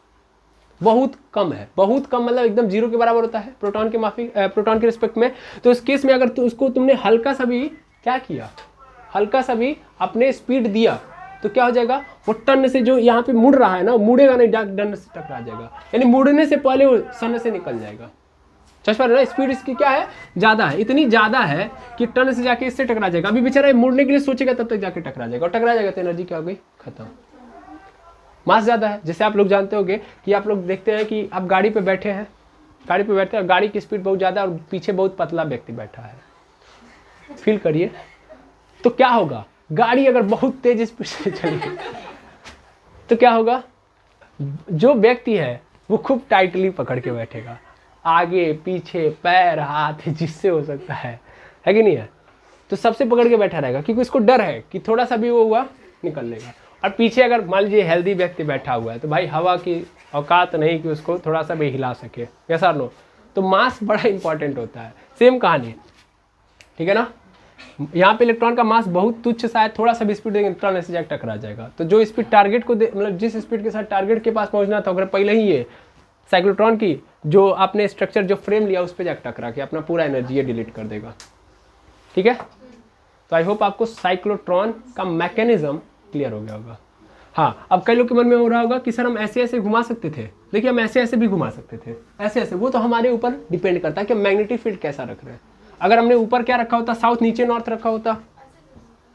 बहुत कम है, बहुत कम मतलब एकदम जीरो के बराबर होता है प्रोटॉन के प्रोटॉन के रिस्पेक्ट में। तो इस केस में अगर उसको तुमने हल्का सा भी क्या किया, हल्का सा भी अपने स्पीड दिया तो क्या हो जाएगा, वो टन से जो यहाँ पे मुड़ रहा है ना, मुड़ेगा नहीं, टन से टकरा जाएगा, यानी मुड़ने से पहले वो सन से निकल जाएगा। चश्मा ना, स्पीड इसकी क्या है, ज़्यादा है, इतनी ज़्यादा है कि टन से जाके इससे टकरा जाएगा। अभी बेचारा मुड़ने के लिए सोचेगा तब तक जाके टकरा जाएगा, और टकरा जाएगा तो एनर्जी क्या हो गई, खत्म। मास ज़्यादा है, जैसे आप लोग जानते होंगे कि आप लोग देखते हैं कि आप गाड़ी पे बैठे हैं, गाड़ी पे बैठे हैं और गाड़ी की स्पीड बहुत ज़्यादा और पीछे बहुत पतला व्यक्ति बैठा है, फील करिए तो क्या होगा, गाड़ी अगर बहुत तेज स्पीड से चली तो क्या होगा, जो व्यक्ति है वो खूब टाइटली पकड़ के बैठेगा, आगे पीछे पैर हाथ जिससे हो सकता है कि नहीं है, तो सबसे पकड़ के बैठा रहेगा क्योंकि उसको डर है कि थोड़ा सा भी वो हुआ निकल लेगा। और पीछे अगर मान लीजिए हेल्दी व्यक्ति बैठा हुआ है तो भाई हवा की औकात नहीं कि उसको थोड़ा सा भी हिला सके, यस और नो। तो मास बड़ा इंपॉर्टेंट होता है, सेम कहानी, ठीक है ना। यहाँ पे इलेक्ट्रॉन का मास बहुत तुच्छ सा है, थोड़ा सा भी स्पीड देंगे इलेक्ट्रॉन ऐसे जाके टकरा जाएगा। तो जो स्पीड टारगेट को मतलब जिस स्पीड के साथ टारगेट के पास पहुंचना था अगर पहले ही ये साइक्लोट्रॉन की जो आपने स्ट्रक्चर जो फ्रेम लिया उस पर जाकर टकरा के अपना पूरा एनर्जी ये डिलीट कर देगा, ठीक है। तो आई होप आपको साइक्लोट्रॉन का मैकेनिज्म क्लियर हो गया होगा। हाँ, अब कई लोग के मन में हो रहा होगा कि सर हम ऐसे ऐसे घुमा सकते थे। देखिए हम ऐसे ऐसे भी घुमा सकते थे, ऐसे ऐसे, वो तो हमारे ऊपर डिपेंड करता है कि मैग्नेटिक फील्ड कैसा रख रहे हैं। अगर हमने ऊपर क्या रखा होता, साउथ नीचे नॉर्थ रखा होता,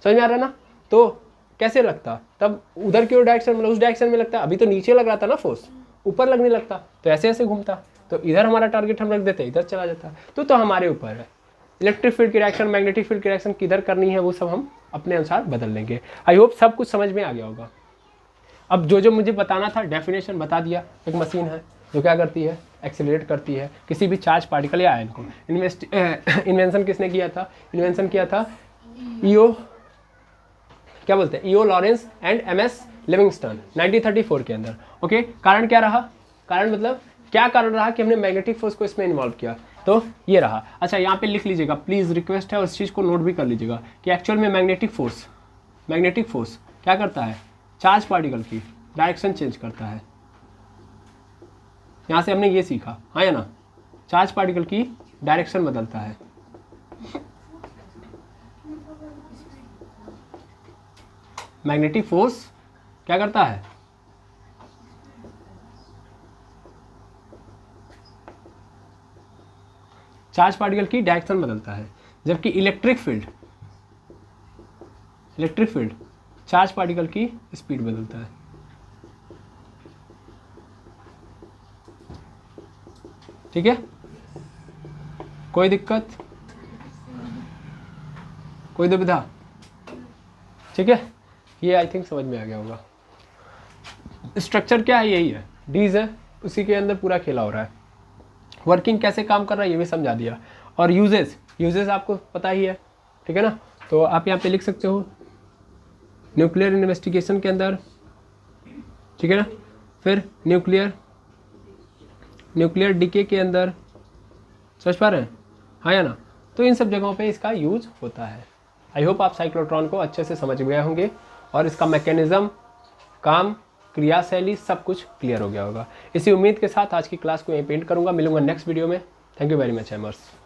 समझ में आ रहा है ना, तो कैसे लगता, तब उधर की डायरेक्शन मतलब उस डायरेक्शन में लगता। अभी तो नीचे लग रहा था ना फोर्स, ऊपर लगने लगता, तो ऐसे ऐसे घूमता, तो इधर हमारा टारगेट हम रख देते, इधर चला जाता। तो हमारे ऊपर है इलेक्ट्रिक फील्ड की रिएक्शन, मैग्नेटिक फील्ड की रिएक्शन किधर करनी है वो सब हम अपने अनुसार बदल लेंगे। आई होप सब कुछ समझ में आ गया होगा। अब जो जो मुझे बताना था डेफिनेशन बता दिया। एक मशीन है जो क्या करती है, एक्सेलरेट करती है किसी भी चार्ज पार्टिकल या आयन को। इन्वेंशन किसने किया था, इन्वेंशन किया था ईओ, क्या बोलते हैं, EO Lawrence and MS Livingstone 1934 के अंदर। ओके, कारण क्या रहा, कारण मतलब क्या कारण रहा कि हमने मैग्नेटिक फोर्स को इसमें इन्वॉल्व किया, तो ये रहा। अच्छा यहाँ पे लिख लीजिएगा प्लीज़, रिक्वेस्ट है, और इस चीज़ को नोट भी कर लीजिएगा कि एक्चुअल में मैग्नेटिक फोर्स क्या करता है, चार्ज पार्टिकल की डायरेक्शन चेंज करता है। यहाँ से हमने ये सीखा, हाँ या ना, चार्ज पार्टिकल की डायरेक्शन बदलता है। मैग्नेटिक फोर्स क्या करता है, चार्ज पार्टिकल की डायरेक्शन बदलता है, जबकि इलेक्ट्रिक फील्ड चार्ज पार्टिकल की स्पीड बदलता है। ठीक है, कोई दिक्कत, कोई दुविधा? ठीक है, ये आई थिंक समझ में आ गया होगा। स्ट्रक्चर क्या है, यही है, डीज है, उसी के अंदर पूरा खेला हो रहा है। वर्किंग कैसे काम कर रहा है ये भी समझा दिया। और यूजेस आपको पता ही है, ठीक है ना। तो आप यहाँ पे लिख सकते हो न्यूक्लियर इन्वेस्टिगेशन के अंदर, ठीक है ना, फिर न्यूक्लियर डीके के अंदर, समझ पा रहे हैं, हाँ या ना। तो इन सब जगहों पे इसका यूज होता है। आई होप आप साइक्लोट्रॉन को अच्छे से समझ गए होंगे और इसका मैकेनिज्म, काम, क्रियाशैली सब कुछ क्लियर हो गया होगा। इसी उम्मीद के साथ आज की क्लास को यहीं पेंट करूंगा। मिलूंगा नेक्स्ट वीडियो में। Thank you very much एमर्स।